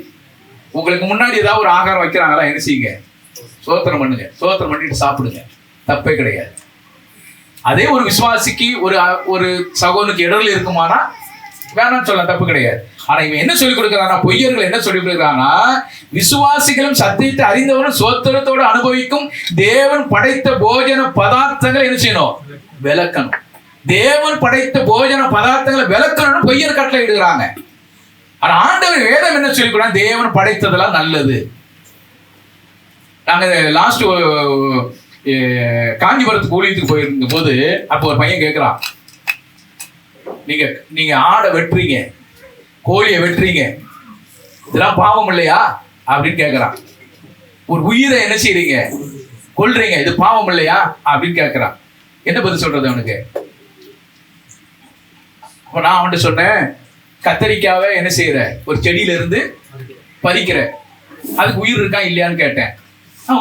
உங்களுக்கு முன்னாடி ஏதாவது ஒரு ஆகாரம் வைக்கிறாங்களா, என்ன செய்யுங்க? சோத்திரம் பண்ணுங்க, சோத்திரம் பண்ணிட்டு சாப்பிடுங்க, தப்பே கிடையாது. அதே ஒரு விசுவாசிக்கு ஒரு சகோதரனுக்கு இடரல் இருக்குமானா வேணாம்னு சொல்ல, தப்பு கிடையாது. ஆனா இவன் என்ன சொல்லிக் கொடுக்குறான்னா, பொய்யர்கள் என்ன சொல்லிக் கொடுக்குறான்னா, விசுவாசிகளும் சத்தியத்தை அறிந்தவரும் சோத்திரத்தோடு அனுபவிக்கும் தேவன் படைத்த போஜன பதார்த்தங்களை என்ன செய்யணும்? விளக்கணும். தேவன் படைத்த போஜன பதார்த்தங்களை விளக்கணும்னு பொய்யர் கட்டளை இடுகிறாங்க. ஆனா ஆண்டவர் வேதம் என்ன சொல்லிக் கொடுத்தா, தேவன் படைத்ததெல்லாம் நல்லது. நாங்க லாஸ்ட் காஞ்சிபுரத்துக்கு ஊழியத்துக்கு போயிருந்த போது அப்போ ஒரு பையன் கேட்கிறான், நீங்க ஆடை வெட்டுறீங்க, கோழியை வெட்டுறீங்க, இதெல்லாம் பாவம் இல்லையா அப்படின்னு கேட்கிறான். ஒரு உயிரை என்ன செய்றீங்க? கொல்றீங்க, இது பாவம் இல்லையா அப்படின்னு கேட்கிறான். என்ன பதில் சொல்றது அவனுக்கு? அப்ப நான் அவன்கிட்ட சொன்னேன், கத்தரிக்காவை என்ன செய்யற? ஒரு செடியில இருந்து பறிக்கிற, அதுக்கு உயிர் இருக்கா இல்லையான்னு கேட்டேன்.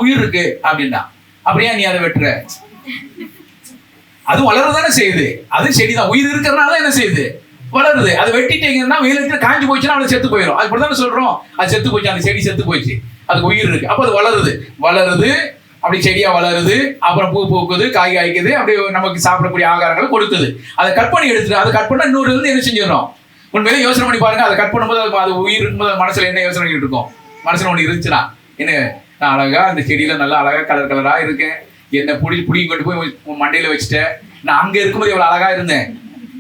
உயிர் இருக்கு அப்படின்னா, அப்படியா நீ அதை வெட்டுற? அது வளரதானே செய்யுது, அது செடிதான். உயிர் இருக்கிறதுனால என்ன செய்யுது? வளருது. அதை வெட்டிட்டீங்கன்னா வெயிலுக்கு காஞ்சி போச்சுன்னா அது செத்து போயிடும். அது இப்படிதானே சொல்றோம், அது செத்து போச்சு, அந்த செடி செத்து போச்சு, அதுக்கு உயிர் இருக்கு. அப்ப அது வளருது, அப்படி செடியா வளருது, அப்புறம் பூ பூக்குது, காய் காய்க்குது, அப்படி நமக்கு சாப்பிடக்கூடிய ஆகாரங்களை கொடுக்குது. அதை கட் பண்ணி எடுத்துட்டு, அதை கட் பண்ணா இன்னொரு இருந்து என்ன செஞ்சிடணும்? உண்மையிலே யோசனை பண்ணி பாருங்க. அதை கட் பண்ணும்போது அது உயிர் இருக்கும்போது மனசுல என்ன யோசனை பண்ணிட்டு இருக்கும்? மனசுல ஒண்ணு இருந்துச்சுன்னா, என்ன நான் அழகா அந்த செடியில நல்லா அழகா கலர் கலரா இருக்கேன், என்ன புடி கொண்டு போய் மண்டையில வச்சுட்டேன். நான் அங்க இருக்கும்போது எவ்வளவு அழகா இருந்தேன்,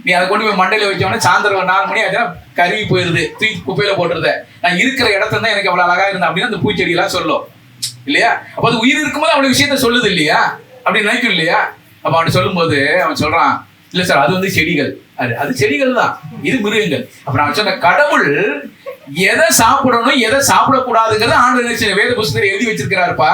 நீ அதை கொண்டு போய் மண்டையில வச்சோன்னா சாயந்தரம் 4 மணி ஆச்சுன்னா கருவி போயிருது, தூக்கி குப்பையில போட்டுருத. நான் இருக்கிற இடத்துல தான் எனக்கு எவ்வளவு அழகா இருந்தேன் அப்படின்னு அந்த பூச்செடி எல்லாம் சொல்லும் இல்லையா? அப்ப அது உயிர் இருக்கும்போது அவளுக்கு விஷயத்த சொல்லுது இல்லையா? அப்படி நினைக்கும் இல்லையா? அப்ப அவன் சொல்லும் போது அவன் சொல்றான், இல்ல சார் அது வந்து செடிகள், அது செடிகள் தான், இது மிருகங்கள். அப்ப நான் சொன்ன கடவுள் எதை சாப்பிடணும் எதை சாப்பிடக்கூடாதுங்கிறத ஆண்டு வேத புத்தகத்தில் எழுதி வச்சிருக்கிறாருப்பா.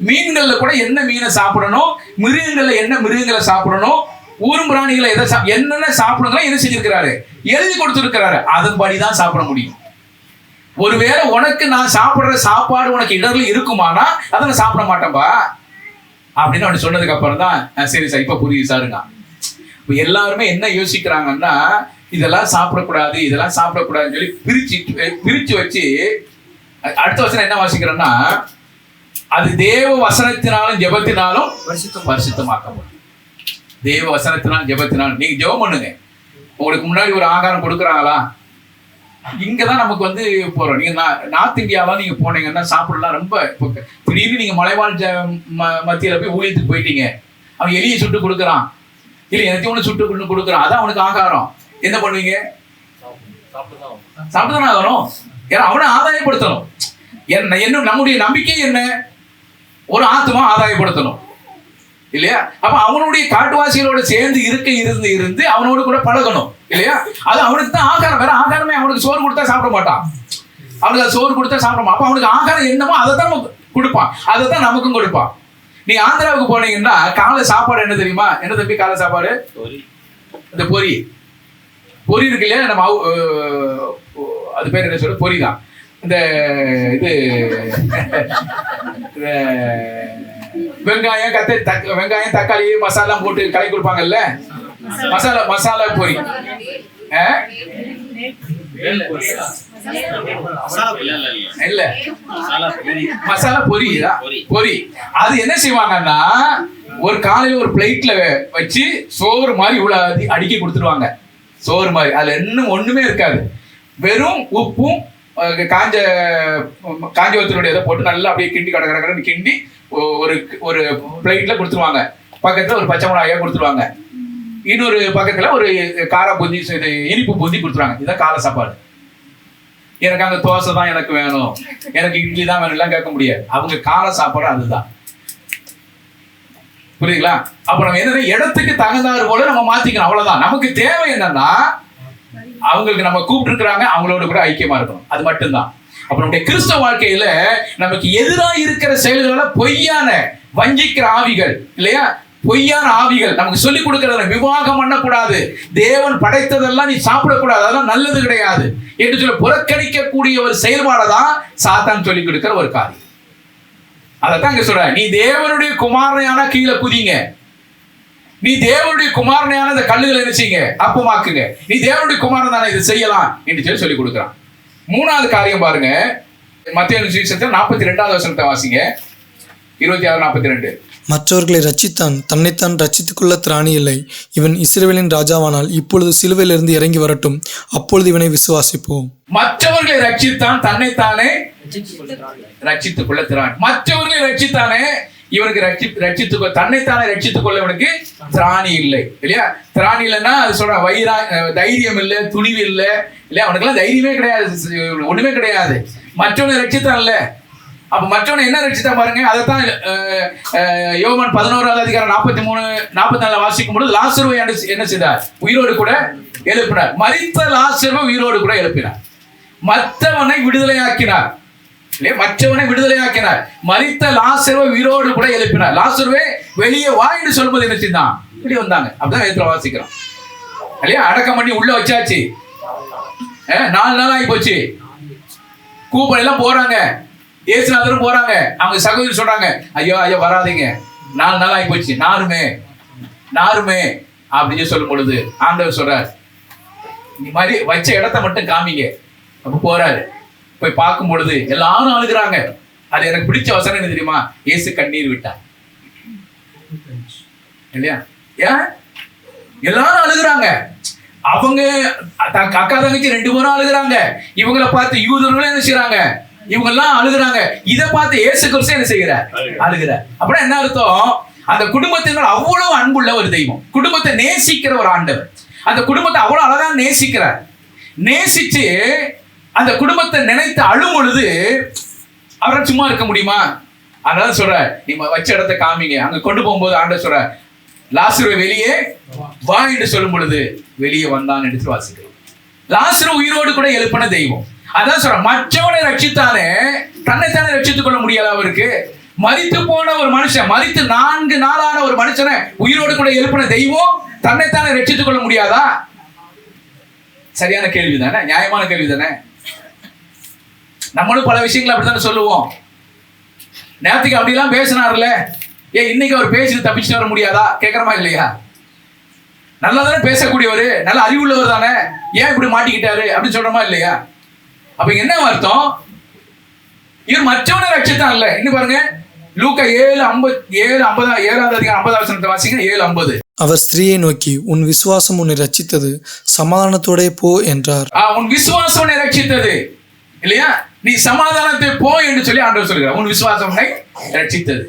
மீன்கள்ல கூட என்ன மீனை சாப்பிடணும், மிருகங்கள்ல என்ன மிருகங்களை சாப்பிடணும், ஊரும் பிராணிகளை எதை என்னென்ன சாப்பிடணும் என்ன செஞ்சிருக்கிறாரு, எழுதி கொடுத்திருக்கிறாரு. அதன்படிதான் சாப்பிட முடியும். ஒருவேளை உனக்கு நான் சாப்பிடுற சாப்பாடு உனக்கு இடர்ல இருக்குமானா அதை நான் சாப்பிட மாட்டேன்பா அப்படின்னு அவன் சொன்னதுக்கு அப்புறம் தான் சரி சார் இப்ப புரியுது சாருங்க. இப்ப எல்லாருமே என்ன யோசிக்கிறாங்கன்னா, இதெல்லாம் சாப்பிடக்கூடாது இதெல்லாம் சாப்பிடக்கூடாதுன்னு சொல்லி பிரிச்சு வச்சு அடுத்த வசனம் என்ன வாசிக்கிறோம்னா, அது தேவ வசனத்தினாலும் ஜெபத்தினாலும் பரிசுத்தமாக்கப்படும். தேவ வசனத்தினாலும் ஜெபத்தினாலும். நீங்க ஜெபம் பண்ணுங்க. உங்களுக்கு முன்னாடி ஒரு ஆகாரம் கொடுக்குறாங்களா? இங்கதான் நமக்கு வந்து போறோம். நீங்க நார்த் இந்தியாவெல்லாம் நீங்க போனீங்கன்னா சாப்பிடலாம் ரொம்ப. திடீர்னு நீங்க மலைவாழ் மத்தியில போய் ஊழியத்துக்கு போயிட்டீங்க, அவன் எலியை சுட்டு கொடுக்குறான், இல்ல எனக்கு ஒண்ணு சுட்டு கொண்டு கொடுக்குறான், அதான் அவனுக்கு ஆகாரம். என்ன பண்ணுவீங்க? சாப்பிட்டுதானே ஆகணும். ஏன்னா அவனை ஆதாயப்படுத்தணும். என்ன நம்முடைய நம்பிக்கை என்ன? ஒரு ஆத்மா ஆதாயப்படுத்தணும் இல்லையா? அப்ப அவனுடைய காட்டுவாசிகளோட சேர்ந்து இருந்து அவனோடு கூட பழகணும் இல்லையா? அது அவனுக்கு தான் ஆகாரம். வேற ஆகாரமே அவனுக்கு சோறு கொடுத்தா சாப்பிட மாட்டான். அவனுக்கு அது சோறு கொடுத்தா சாப்பிட மாட்டான். அப்ப அவனுக்கு ஆகாரம் என்னமோ அதை தான் கொடுப்பான், அதை தான் நமக்கும் கொடுப்பான். நீ ஆந்திராவுக்கு போனீங்கன்னா காலை சாப்பாடு என்ன தெரியுமா? என்ன தம்பி காலை சாப்பாடு? இந்த பொரி இருக்கு இல்லையா? நம்ம அது பேர் என்ன சொல்ற? பொரி தான். இந்த இது வெங்காயம் வெங்காயம் தக்காளி மசாலா போட்டு கலக்கி கொடுப்பாங்கல்ல, மசாலா பொரி. இல்ல மசாலா பொரி. அது என்ன செய்வாங்கன்னா, ஒரு காலையில ஒரு பிளேட்ல வச்சு சோறு மாதிரி இவ்வளவு அடுக்கி கொடுத்துருவாங்க. சோறு மாதிரி அதுல இன்னும் ஒண்ணுமே இருக்காது, வெறும் உப்பும் காஞ்சவத்தினுடைய இதை போட்டு நல்லா அப்படியே கிண்டி கடற்கடன்னு கிண்டி ஒரு பிளேட்ல கொடுத்துருவாங்க. பக்கத்துல ஒரு பச்சை மிளகாயா கொடுத்துருவாங்க, இன்னொரு பக்கத்துல ஒரு காரா பூந்தி இனிப்பு பூந்தி கொடுத்துருவாங்க. இதுதான் காலை சாப்பாடு. எனக்கு அங்க தோசை தான் எனக்கு வேணும், எனக்கு இட்லி தான் வேணும் எல்லாம் கேட்க முடியாது. அவங்க காலை சாப்பாடு அதுதான். புரியுதுங்களா? அப்ப நம்ம என்ன இடத்துக்கு தகுந்தாறு போல நம்ம மாத்திக்கணும், அவ்வளவுதான். நமக்கு தேவை என்னன்னா, அவங்களுக்கு நம்ம கூப்பிட்டு இருக்கிறாங்க, அவங்களோட கூட ஐக்கியமா இருக்கணும், அது மட்டும்தான். அப்ப நம்முடைய கிறிஸ்தவ வாழ்க்கையில நமக்கு எதிராக இருக்கிற செயல்கள பொய்யான வஞ்சிக்கிற ஆவிகள் இல்லையா, பொய்யான ஆவிகள் நமக்கு சொல்லிக் கொடுக்கறத விவாகம் பண்ணக்கூடாது, தேவன் படைத்ததெல்லாம் நீ சாப்பிடக்கூடாது, அதெல்லாம் நல்லது கிடையாது என்று சொல்லி புறக்கணிக்கக்கூடிய ஒரு செயல்பாடதான் சாத்தான் சொல்லிக் கொடுக்கிற ஒரு காரியம். அதைத்தான் இங்க சொல்ற, நீ தேவனுடைய குமாரனையான கீழே குதிங்க, நீ தேவனுடைய குமாரனையான இந்த கல்லுகளை என்ன செய்யுங்க, அப்பமாக்குங்க, நீ தேவனுடைய குமாரன் தானே இதை செய்யலாம் என்று சொல்லி கொடுக்குறான். 3வது காரியம் பாருங்க, மத்தேயு சுவிசேஷம் 42வது வசனத்தை வாசிங்க, 26-42. மற்றவர்களை ரட்சித்தான், தன்னைத்தான் ரட்சித்துக் கொள்ள திராணி இல்லை. இவன் இஸ்ரவேலின் ராஜாவானால் இப்பொழுது சிலுவையிலிருந்து இறங்கி வரட்டும், அப்பொழுது இவனை விசுவாசிப்போம். மற்றவர்களை ரட்சித்தான், தன்னைத்தானே ரட்சித்துக் கொள்ள திராணி. மற்றவர்களை ரட்சித்தானே, இவனுக்கு ரட்சித்துக்கோ தன்னைத்தானே ரட்சித்துக் கொள்ள இவனுக்கு திராணி இல்லை. இல்லையா? திராணி இல்லைன்னா அது சொல்ற தைரியம் இல்லை, துணிவு இல்லை. இல்லையா? அவனுக்கெல்லாம் தைரியமே கிடையாது, ஒண்ணுமே கிடையாது. மற்றவனை ரட்சித்தான் இல்ல. அப்ப மற்றவனை என்ன ரட்சித்தா பாருங்க. அதைத்தான் யோவான் 11வது அதிகாரம் 43-44 வாசிக்கும் பொழுது லாசருவை என்ன செய்தார்? உயிரோடு கூட எழுப்பினார். மரித்த லாசருவை உயிரோடு கூட எழுப்பினார். மற்றவனை விடுதலையாக்கினார். மற்றவனை விடுதலையாக்கினார். மரித்த லாசருவை உயிரோடு கூட எழுப்பினார். லாசருவே வெளியே வா என்று சொல்லும்போது என்ன செய்தான்? இப்படி வந்தாங்க. அப்படிதான் வேதத்துல வாசிக்கிறோம். இல்லையா? அடக்கம் பண்ணி உள்ள வச்சாச்சு. 4 நாள் ஆகி போச்சு. கூப்பன் எல்லாம் போறாங்க, இயேசுநாதரும் போறாங்க. அவங்க சகோதரி சொல்றாங்க, ஐயோ ஐயோ வராதீங்க, 4 நாள் ஆகி போச்சு, நாருமே அப்படின்னு சொல்லும் பொழுது ஆண்டவர் சொல்றார், இந்த மாதிரி வச்ச இடத்த மட்டும் காமிங்க. அப்ப போறாரு. போய் பார்க்கும் பொழுது எல்லாரும் அழுகிறாங்க. அது எனக்கு பிடிச்ச வசனம் என்ன தெரியுமா? இயேசு கண்ணீர் விட்டார். இல்லையா? ஏன் எல்லாரும் அழுகிறாங்க? அவங்க அக்கா தங்கச்சி 2 பேரும் அழுகிறாங்க. இவங்களை பார்த்து யூதர்களும் என்ன செய்யறாங்க? இவங்க எல்லாம் அழுகிறாங்க. இதை பார்த்து இயேசு கிறிஸ்து என்ன செய்கிறார்? அழுகிறார். அப்படின்னா என்ன அர்த்தம்? அந்த குடும்பத்தினர் அவ்வளவு அன்புள்ள ஒரு தெய்வம், குடும்பத்தை நேசிக்கிற ஒரு ஆண்டவர். அந்த குடும்பத்தை அவ்வளவு அழகா நேசிக்கிறார். நேசிச்சு அந்த குடும்பத்தை நினைத்து அழும் பொழுது அவரை சும்மா இருக்க முடியுமா? அதனால சொல்ற, நீ வச்ச இடத்தை காமிங்க. அங்க கொண்டு போகும்போது ஆண்டவர் சொல்ற, லாசருவை வெளியே வா என்று சொல்லும் பொழுது வெளியே வந்தான் என்று வாசிக்கிறோம். லாசரு உயிரோடு கூட எழுப்பின தெய்வம். அதான் சொல்ற, மற்றவனை ரட்சித்தானே தன்னைத்தானே ரட்சித்துக் கொள்ள முடியாது. அவருக்கு மரித்து போன ஒரு மனுஷன், மரித்து 4 நாளான ஒரு மனுஷனை உயிரோடு கூட எழுப்பின தெய்வம் தன்னைத்தானே ரட்சித்துக் கொள்ள முடியாதா? சரியான கேள்வி தானே? நியாயமான கேள்வி தானே? நம்மளும் பல விஷயங்களை அப்படித்தானே சொல்லுவோம். நேரத்துக்கு அப்படிலாம் பேசினார்ல, இன்னைக்கு அவர் பேசிட்டு தப்பிச்சுட்டு வர முடியாதா? கேட்கறமா இல்லையா? நல்லா தானே பேசக்கூடியவர், நல்ல அறிவுள்ளவர் தானே, ஏன் இப்படி மாட்டிக்கிட்டாரு அப்படின்னு சொல்றமா இல்லையா? அப்ப என்ன அர்த்தம்? இவர் மற்றவனை ரட்சித்தான் இல்ல. இன்னும் பாருங்க, லூக்கா 7:50 அதிகாரம் 50 வசனத்தை வாசிங்க. 7:50. அவர் ஸ்திரீயை நோக்கி, உன் விசுவாசம் உன்னை ரட்சித்தது, சமாதானத்தோட போ என்றார். உன் விசுவாசம் உன்னை ரட்சித்தது. இல்லையா? நீ சமாதானத்தை போ என்று சொல்லி ஆண்டவர் சொல்கிறார். உன் விசுவாசம் உன்னை ரட்சித்தது.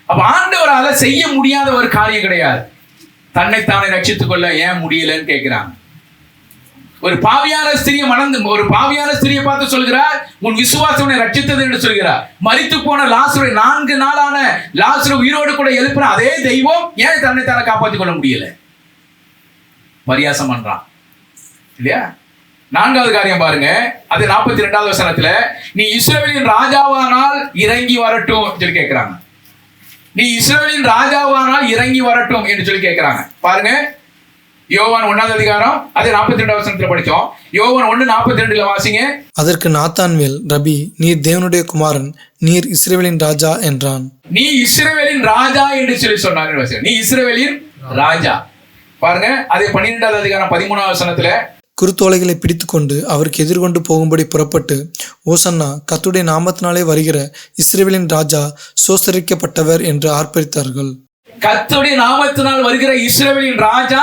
அப்ப ஆண்டவரால செய்ய முடியாத ஒரு காரியம் கிடையாது. தன்னைத்தானே ரட்சித்துக் கொள்ள ஏன் முடியலன்னு கேட்கிறாங்க. ஒரு பாவியான ஸ்திரியை பார்த்து சொல்கிறார், உன் விசுவாசம் உன்னை ரட்சித்தது என்று சொல்கிறார். மரித்து போன லாசரை 4 நாளான லாசரை உயிரோடு கூட எழுப்பின அதே தெய்வம் ஏன் தன்னைத்தானே காப்பாற்றிக் கொள்ள முடியல? பரியாசம் பண்றான். இல்லையா? 4வது காரியம் பாருங்க. அது 42வது வசனத்துல, நீ இஸ்ரவேலின் ராஜாவானால் இறங்கி வரட்டும் சொல்லி கேட்கிறாங்க. நீ இஸ்ரவேலின் ராஜாவானால் இறங்கி வரட்டும் என்று சொல்லி கேட்கிறாங்க. பாருங்க, யோவான் 1வது அதிகாரம் அது 42வது வசனத்துல படிச்சோம். யோவான் 1:42 வாசிங்க. அதற்கு நாத்தான்வேல், ரபி, நீர் தேவனுடைய குமாரன், நீர் இஸ்ரவேலின் ராஜா என்றான். நீ இஸ்ரவேலின் ராஜா என்று சொல்லி சொன்னாங்க. நீ இஸ்ரவேலின் ராஜா. பாருங்க, அதே 12வது அதிகாரம் 13வது வசனத்துல, குருத்தோலைகளை பிடித்துக்கொண்டு அவருக்கு எதிர்கொண்டு போகும்படி புறப்பட்டு, ஓசன்னா, கர்த்தருடைய நாமத்தினாலே வருகிற இஸ்ரவேலின் ராஜா சோஸ்தரிக்கப்பட்டவர் என்று ஆர்ப்பரித்தார்கள். கர்த்தருடைய நாமத்தினால் வருகிற இஸ்ரவேலின் ராஜா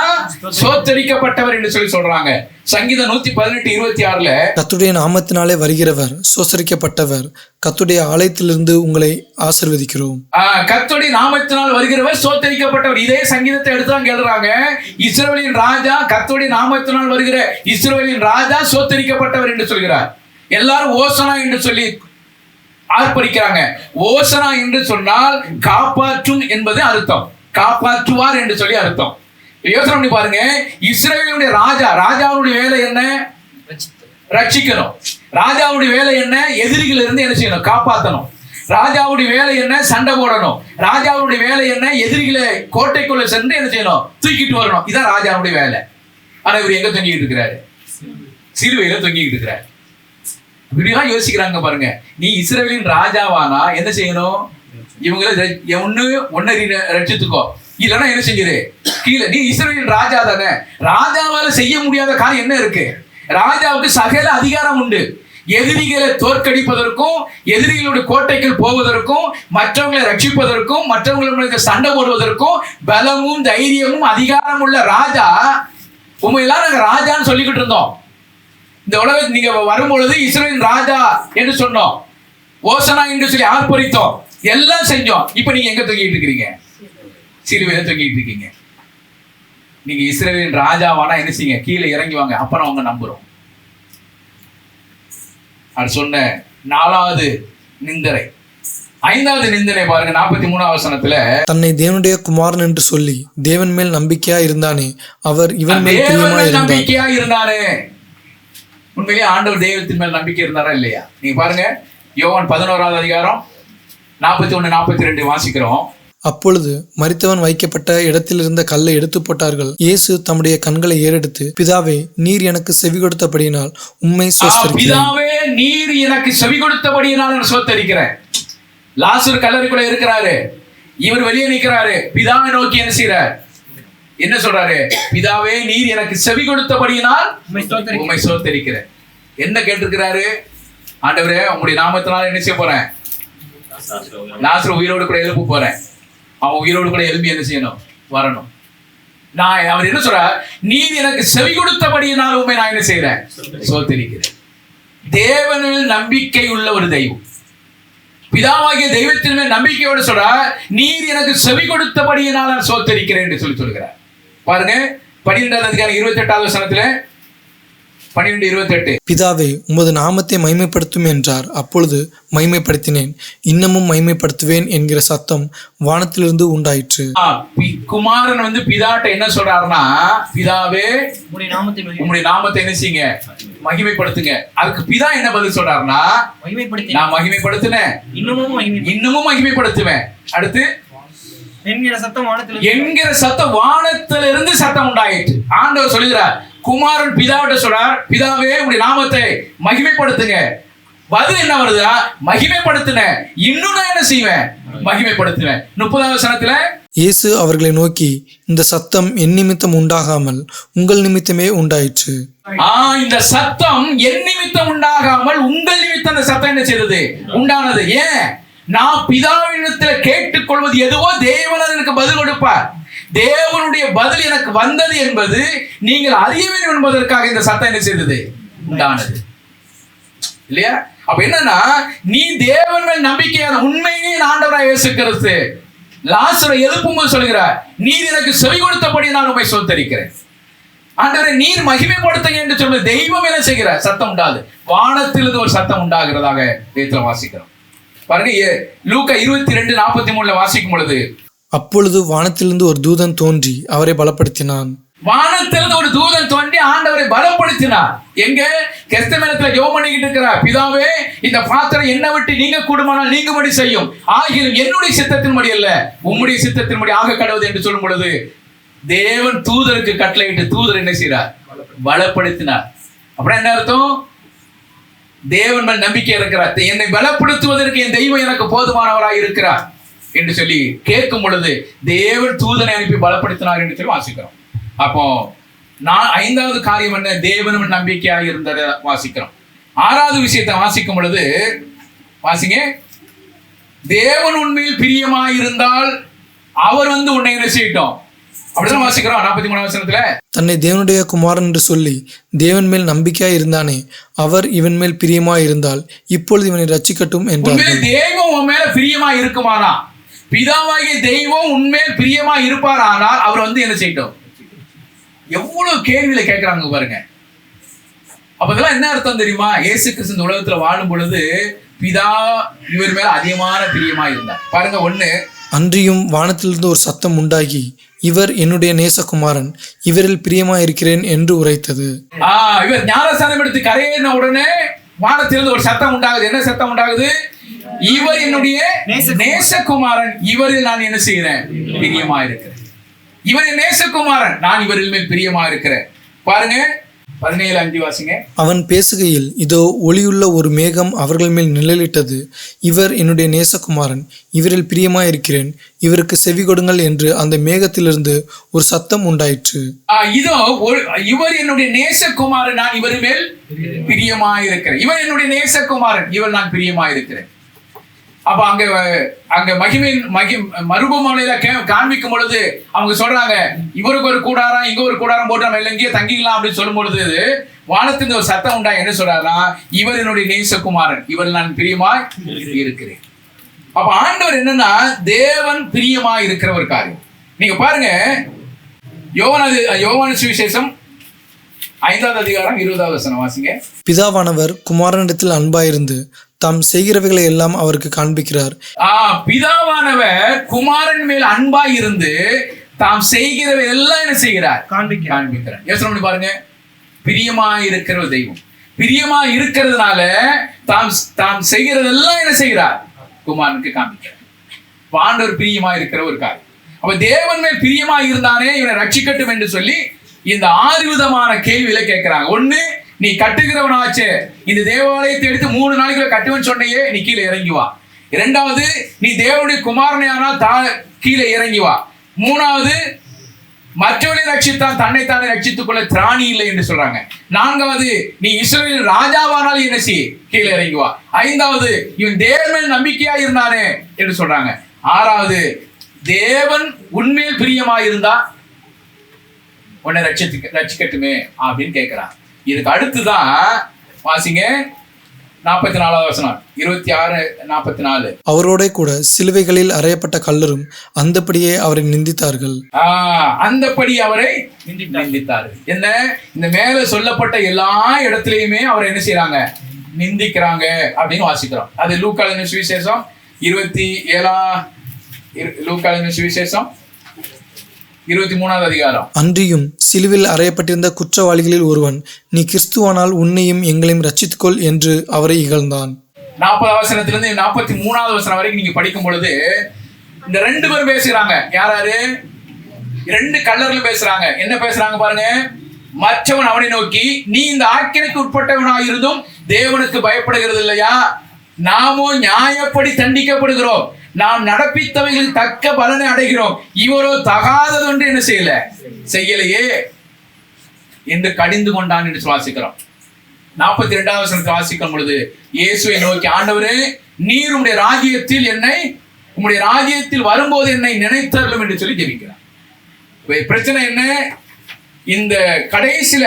சோஸ்தரிக்கப்பட்டவர் என்று சொல்லி சொல்றாங்க. சங்கீதம் 118:26 கர்த்தருடைய நாமத்தினாலே வருகிறவர் சோஸ்தரிக்கப்பட்டவர், கர்த்தருடைய ஆலயத்திலிருந்து உங்களை ஆசீர்வதிக்கிறோம். கர்த்தருடைய நாமத்தினால் வருகிறவர் சோஸ்தரிக்கப்பட்டவர். இதே சங்கீதத்தை எடுத்துதான் கேளுறாங்க. இஸ்ரவேலின் ராஜா, கர்த்தருடைய நாமத்தினால் வருகிற இஸ்ரவேலின் ராஜா சோஸ்தரிக்கப்பட்டவர் என்று சொல்கிறார். எல்லாரும் ஓசனா என்று சொல்லி ஆர்ப்பரிக்கிறாங்க. ஓசனா என்று சொன்னால் காப்பாற்றும் என்பது அர்த்தம், காப்பாற்றுவார் என்று சொல்லி அர்த்தம். யோசனை பண்ணி பாருங்க, இஸ்ரவேலுடைய ராஜாவுடைய வேலை என்ன? ரட்சிக்கணும். ராஜாவுடைய வேலை என்ன? எதிரிகள் இருந்து என்ன செய்யணும்? காப்பாற்றணும். ராஜாவுடைய வேலை என்ன? சண்டை போடணும். ராஜாவுடைய வேலை என்ன? எதிரிகளை கோட்டைக்குள்ள சென்று என்ன செய்யணும்? தூக்கிட்டு வரணும். இதான் ராஜாவுடைய வேலை. ஆனா இவர் எங்க தொங்கிட்டு இருக்கிறாரு? சிலுவையில தொங்கிட்டு இருக்கிறார். இப்படிலாம் யோசிக்கிறாங்க பாருங்க. நீ இஸ்ரவேலின் ராஜாவானா என்ன செய்யணும்? இவங்களை ஒன்னு ரட்சித்துக்கோ, இல்லைன்னா என்ன செஞ்சிரு கீழே. நீ இஸ்ரவேலின் ராஜா தானே. ராஜாவால செய்ய முடியாத காரியம் என்ன இருக்கு? ராஜாவுக்கு சகல அதிகாரம் உண்டு. எதிரிகளை தோற்கடிப்பதற்கும், எதிரிகளுடைய கோட்டைக்குள் போவதற்கும், மற்றவங்களை ரட்சிப்பதற்கும், மற்றவங்களுக்கு சண்டை போடுவதற்கும் பலமும் தைரியமும் அதிகாரம் உள்ள ராஜா. உண்மையெல்லாம் நாங்க ராஜான்னு சொல்லிக்கிட்டு இருந்தோம். இந்த உலகத்தில் நீங்க வரும்பொழுது இஸ்ரவேலின் ராஜா என்று சொன்னோம், ஓசனா என்று சொல்லி ஆர்ப்பரித்தோம், எல்லாம் செஞ்சோம். இப்ப நீங்க எங்க தொங்கிட்டு இருக்கிறீங்க? சிலுவையில தொங்கிட்டு இருக்கீங்க. நீங்க இஸ்ரவேலின் ராஜாவானா என்ன செய்யுங்க? கீழே இறங்கி வாங்க, அப்புறம் அவங்க நம்புறோம். அது சொன்ன 4வது நிந்தனை. 5வது நிந்தனை பாருங்க, 43வது வசனத்துல, தன்னை தேவனுடைய குமாரன் என்று சொல்லி தேவன் மேல் நம்பிக்கையா இருந்தானே, அவர் இவன் மேல் பிரியமா இருந்தார். நம்பிக்கையா இருந்தானே. உண்மையிலேயே ஆண்டவர் தெய்வத்தின் மேல் நம்பிக்கை இருந்தாரா இல்லையா? நீங்க பாருங்க, யோவான் 11வது அதிகாரம் 41, 42 வாசிக்கிறோம். அப்பொழுது மரித்தவன் வைக்கப்பட்ட இடத்தில் இருந்த கல்லை எடுத்து போட்டார்கள். இயேசு தம்முடைய கண்களை ஏறெடுத்து, பிதாவே, நீர் எனக்கு செவி கொடுத்தபடியினால் உம்மை ஸ்தோத்திரிக்கிறேன். பிதாவே, நீர் எனக்கு செவி கொடுத்தபடியினால் நான் ஸ்தோத்திரிக்கிறேன். லாசரு கல்லறைக்குள்ள இருக்கிறாரு, இவர் வெளியே நிற்கிறாரு, பிதாவை நோக்கி என்ன செய்றார்? என்ன சொல்றாரு? பிதாவே, நீர் எனக்கு செவி கொடுத்தபடியினால் உம்மை ஸ்தோத்திரிக்கிறேன். என்ன கேட்டிருக்கிறாரு? ஆண்டவரே, உங்களுடைய நாமத்தினால என்ன செய்ய போறேன்? லாசரு உயிரோடு கூட எழுப்ப போறேன். அவன் உயிரோடு கூட எழுப்பி என்ன செய்யணும்? வரணும். நான் அவர் என்ன சொல்றார்? நீர் எனக்கு செவி கொடுத்தபடியினால் உண்மை நான் என்ன செய்யறேன்? ஸ்தோத்திரிக்கிறேன். தேவனில் நம்பிக்கை உள்ள ஒரு தெய்வம், பிதாவாகிய தெய்வத்தின் மேல் நம்பிக்கையோடு சொல்ற, நீர் எனக்கு செவி கொடுத்தபடியினால் நான் ஸ்தோத்திரிக்கிறேன் என்று சொல்லுகிறார். பாருங்க 12வது அதிகாரம் 28வது வசனத்துல, 12:28, பிதாவே, உமது நாமத்தை மகிமைப்படுத்தும் என்றார். அப்பொழுது மகிமைப்படுத்தினேன், இன்னமும் மகிமைப்படுத்துவேன் என்கிற சத்தம் வானத்திலிருந்து உண்டாயிற்று. குமாரன் வந்து பிதாட்ட என்ன சொல்றாருன்னா, பிதாவே, உம்முடைய நாமத்தை என்ன செய்யுங்க? மகிமைப்படுத்துங்க. அதுக்கு பிதா என்ன பதில் சொல்றாருன்னா, நான் மகிமைப்படுத்தினேன், இன்னமும் மகிமைப்படுத்துவேன். அடுத்து என்கிற சத்தம் வானத்திலிருந்து சத்தம் உண்டாயிற்று. ஆண்டவர் சொல்லுகிறார், குமாரன் பிதாவிட்ட சொல்றார், பிதாவே, உடைய நாமத்தை மகிமைப்படுத்துங்க. பதில் என்ன வருதா? மகிமைப்படுத்தின, இன்னும் நான் என்ன செய்வேன்? மகிமைப்படுத்துவேன். 30வது வசனத்துல, இயேசு அவர்களை நோக்கி, இந்த சத்தம் என் நிமித்தம் உண்டாகாமல் உங்கள் நிமித்தமே உண்டாயிற்று. இந்த சத்தம் என் நிமித்தம் உண்டாகாமல் உங்கள் நிமித்தம் அந்த சத்தம் என்ன செய்தது? உண்டானது. ஏன்? நான் பிதாவினிடத்தில் கேட்டுக்கொள்வது எதுவோ தேவன் எனக்கு பதில் கொடுப்பார். தேவனுடைய பதில் எனக்கு வந்தது என்பது நீங்கள் அறிய வேண்டும் என்பதற்காக இந்த சத்தம் என்ன செய்தது? உண்டானது. இல்லையா? அப்ப என்னன்னா, நீ தேவன் மேல் நம்பிக்கையான உண்மையே ஆண்டவராய் இயேசு கிறிஸ்து லாசரை எழுப்பும்போது சொல்கிறார், நீர் எனக்கு செவி கொடுத்தபடி நான் உம்மை ஸ்தோத்திரிக்கிறேன். ஆண்டவரே, நீர் மகிமைப்படுத்துங்க என்று சொல்லி தெய்வம் என்ன செய்கிறார்? சத்தம் உண்டாது. வானத்திலிருந்து ஒரு சத்தம் உண்டாகிறதாக வேதத்தில் வாசிக்கிறோம். பாருங்க, லூக்கா 22:43 வாசிக்கும் பொழுது, அப்பொழுது வானத்திலிருந்து ஒரு தூதன் தோன்றி அவரை பலப்படுத்தினான். வானத்திலிருந்து ஒரு தூதன் தோன்றி ஆண்டவரை பலப்படுத்தினார். எங்க? கெத்செமனேல ஜெபம் பண்ணிக்கிட்டு இருக்கிறார். பிதாவே, இந்த பாத்திரம் என்னை விட்டு நீங்க கூடுமானால் நீங்கும்படி செய்யும், ஆகிலும் என்னுடைய சித்தத்தின்படி அல்ல உம்முடைய சித்தத்தின்படி ஆக கடவுது என்று சொல்லும் பொழுது, தேவன் தூதருக்கு கட்டளையிட்டு தூதர் என்ன செய்றார்? பலப்படுத்தினார். அப்புறம் என்ன அர்த்தம்? தேவன் மேல் நம்பிக்கை இருக்கிறார், என்னை பலப்படுத்துவதற்கு என் தெய்வம் எனக்கு போதுமானவராய் இருக்கிறார் என்று சொல்லி கேட்கும் பொழுது தேவன் தூதனை அனுப்பி பலப்படுத்தினார் என்று சொல்லி வாசிக்கிறோம். அப்போ 5வது காரியம் என்ன? தேவன் நம்பிக்கையாக இருந்ததை வாசிக்கிறோம். 6வது விஷயத்தை வாசிக்கும் பொழுது வாசிங்க, தேவன் உண்மையில் பிரியமாய் இருந்தால் அவர் வந்து உன்னை என்ன செய்யட்டும்? அப்படிதான் வாசிக்கிறோம் 43வது வசனத்துல, தன்னை தேவனுடைய குமாரன் என்று சொல்லி தேவன் மேல் நம்பிக்கையாய் இருந்தானே, அவர் இவன் மேல் பிரியமாய் இருந்தால் இப்பொழுது இவனை ரட்சிக்கட்டும் என்றார்கள். தெய்வம் உன் மேல பிரியமா இருக்குமானா, பிதாவாகிய தெய்வம் உண்மையில் பிரியமா இருப்பார், ஆனால் அவர் வந்து என்ன செய்யட்டும்? எவ்வளவு கேள்வியில கேட்கிறாங்க பாருங்க. அப்ப இதெல்லாம் என்ன அர்த்தம் தெரியுமா? இயேசு கிறிஸ்து இந்த உலகத்துல வாழும் பொழுது பிதா இவர் மேல அதிகமான பிரியமா இருந்தார். பாருங்க, 1, அன்றியும் வானத்திலிருந்து ஒரு சத்தம் உண்டாகி, இவர் என்னுடைய நேசகுமாரன், இவரில் பிரியமா இருக்கிறேன் என்று உரைத்தது. இவர் ஞானஸ்நானம் எடுத்து கரையேறின உடனே வானத்திலிருந்து ஒரு சத்தம் உண்டாகுது. என்ன சத்தம் உண்டாகுது? இவர் என்னுடைய நேசகுமாரன், இவரில் நான் என்ன செய்கிறேன்? பிரியமா இருக்கிறேன். இவர் என் நேசகுமாரன், நான் இவரில் மேல் பிரியமா இருக்கிறேன். பாருங்க, 17:5 வாசிங்க. அவன் பேசுகையில், இதோ ஒளியுள்ள ஒரு மேகம் அவர்கள் மேல் நிழலிட்டது. இவர் என்னுடைய நேசகுமாரன், இவரில் பிரியமாயிருக்கிறேன், இவருக்கு செவி கொடுங்கள் என்று அந்த மேகத்திலிருந்து ஒரு சத்தம் உண்டாயிற்று. இதோ இவர் என்னுடைய நேசகுமாரன், நான் இவர் மேல் பிரியமாயிருக்கிறேன். இவர் என்னுடைய நேசகுமாரன், இவர் நான் பிரியமாயிருக்கிறேன். அப்ப அங்க மருபமலையில காண்பிக்கும் பொழுது அவங்க சொல்றாங்க, இவருக்கு ஒரு கூடாரம், இங்க ஒரு கூடாரம் போட்டு நம்ம எங்கேயே தங்கிக்கலாம் அப்படின்னு சொல்லும் பொழுது வானத்தின் ஒரு சத்தம் உண்டா. என்ன சொல்றாருன்னா, இவர் என்னுடைய நேசகுமாரன், இவர் நான் பிரியமாய் இருக்கிறேன். அப்ப ஆண்டவர் என்னன்னா, தேவன் பிரியமாய் இருக்கிற ஒரு காரியம். நீங்க பாருங்க, யோவான் சுவிசேஷம் 5வது அதிகாரம் 20வது வசனம் வாசிங்க. பிதாவானவர் குமாரனிடத்தில் அன்பாயிருந்து தாம் செய்கிறவைகளை எல்லாம் அவருக்கு காண்பிக்கிறார். பிதாவானவர் குமாரன் மேல் அன்பாய் இருந்து தாம் செய்கிறவை எல்லாம் என்ன செய்கிறார்? காண்பிக்கிறார். யோசனை பண்ணி பாருங்க, பிரியமாய் இருக்கிற ஒரு தெய்வம், பிரியமாய் இருக்கிறதுனால தாம் செய்கிறதெல்லாம் என்ன செய்கிறார்? குமாரனுக்கு காண்பிக்கிறார். ஆண்டவர் பிரியமாய் இருக்கிற ஒரு காரியம். அப்ப தேவன் மேல் பிரியமாய் இருந்தானே இவனை ரட்சிக்கட்டும் என்று சொல்லி இந்த 6 விதமான கேள்வியில கேட்கிறாங்க. ஒண்ணு, நீ கட்டுகிறவனாச்சே, இந்த தேவாலயத்தை எடுத்து 3 நாளைக்குள்ள கட்டுவன் சொன்னையே, நீ கீழே இறங்கி வா. 2வது, நீ தேவனுடைய குமாரனே ஆனால் கீழே இறங்கி வா. 3வது, மற்றவனை ரட்சித்தான் தன்னைத்தானே ரட்சித்துக் கொள்ள திராணி இல்லை என்று சொல்றாங்க. 4வது, நீ இஸ்ரவேலின் ராஜாவானால் என்ன செய், கீழே இறங்கி வா. 5வது, இவன் தேவன் மேல் நம்பிக்கையா இருந்தானே என்று சொல்றாங்க. 6வது, தேவன் உண்மையில் பிரியமாயிருந்தா உன்னை ரட்சிக்கட்டுமே அப்படின்னு கேட்கிறான். இதுக்கு அடுத்துதான் வாசிங்க 44வது வசனம் 26-44. அவரோட கூட சிலுவைகளில் அறையப்பட்ட கல்லரும் அந்தபடியே அவரை நிந்தித்தார்கள். அந்தபடி அவரை நிந்தித்தார்கள். என்ன, இந்த மேல சொல்லப்பட்ட எல்லா இடத்திலையுமே அவரை என்ன செய்யறாங்க? நிந்திக்கிறாங்க அப்படின்னு வாசிக்கிறோம். அது லூக்காவின் சுவிசேஷம் 23வது அதிகாரம். அன்றியும் சிலுவில் அறையப்பட்டிருந்த குற்றவாளிகளில் ஒருவன், நீ கிறிஸ்துவானால் உன்னையும் எங்களையும் ரட்சித்துக்கொள் என்று அவரை இகழ்ந்தான். 40வது வசனத்திலிருந்து 43வது வசனம் வரைக்கும் நீங்க படிக்கும் பொழுது இந்த 2 பேரும் பேசுறாங்க. யாராரு? 2 கள்ளர்கள் பேசுறாங்க. என்ன பேசுறாங்க பாருங்க. மற்றவன் அவனை நோக்கி, நீ இந்த ஆக்கினைக்கு உட்பட்டவனாயிருந்தும் தேவனுக்கு பயப்படுகிறது இல்லையா? நாமோ நியாயப்படி தண்டிக்கப்படுகிறோம், நாம் நடப்பித்தவைகளுக்கு தக்க பலனை அடைகிறோம், இவரோ தகாதது ஒன்று என்ன செய்யலையே என்று கடிந்து கொண்டான் என்று வாசிக்கிறோம். 42வது வசனத்தை வாசிக்கும் பொழுது இயேசுவை நோக்கி, ஆண்டவரே, நீர் உம்முடைய ராஜ்யத்தில் உம்முடைய ராஜ்யத்தில் வரும்போது என்னை நினைத்தருளும் என்று சொல்லி ஜெபிக்கிறார். பிரச்சனை என்ன? இந்த கடைசியில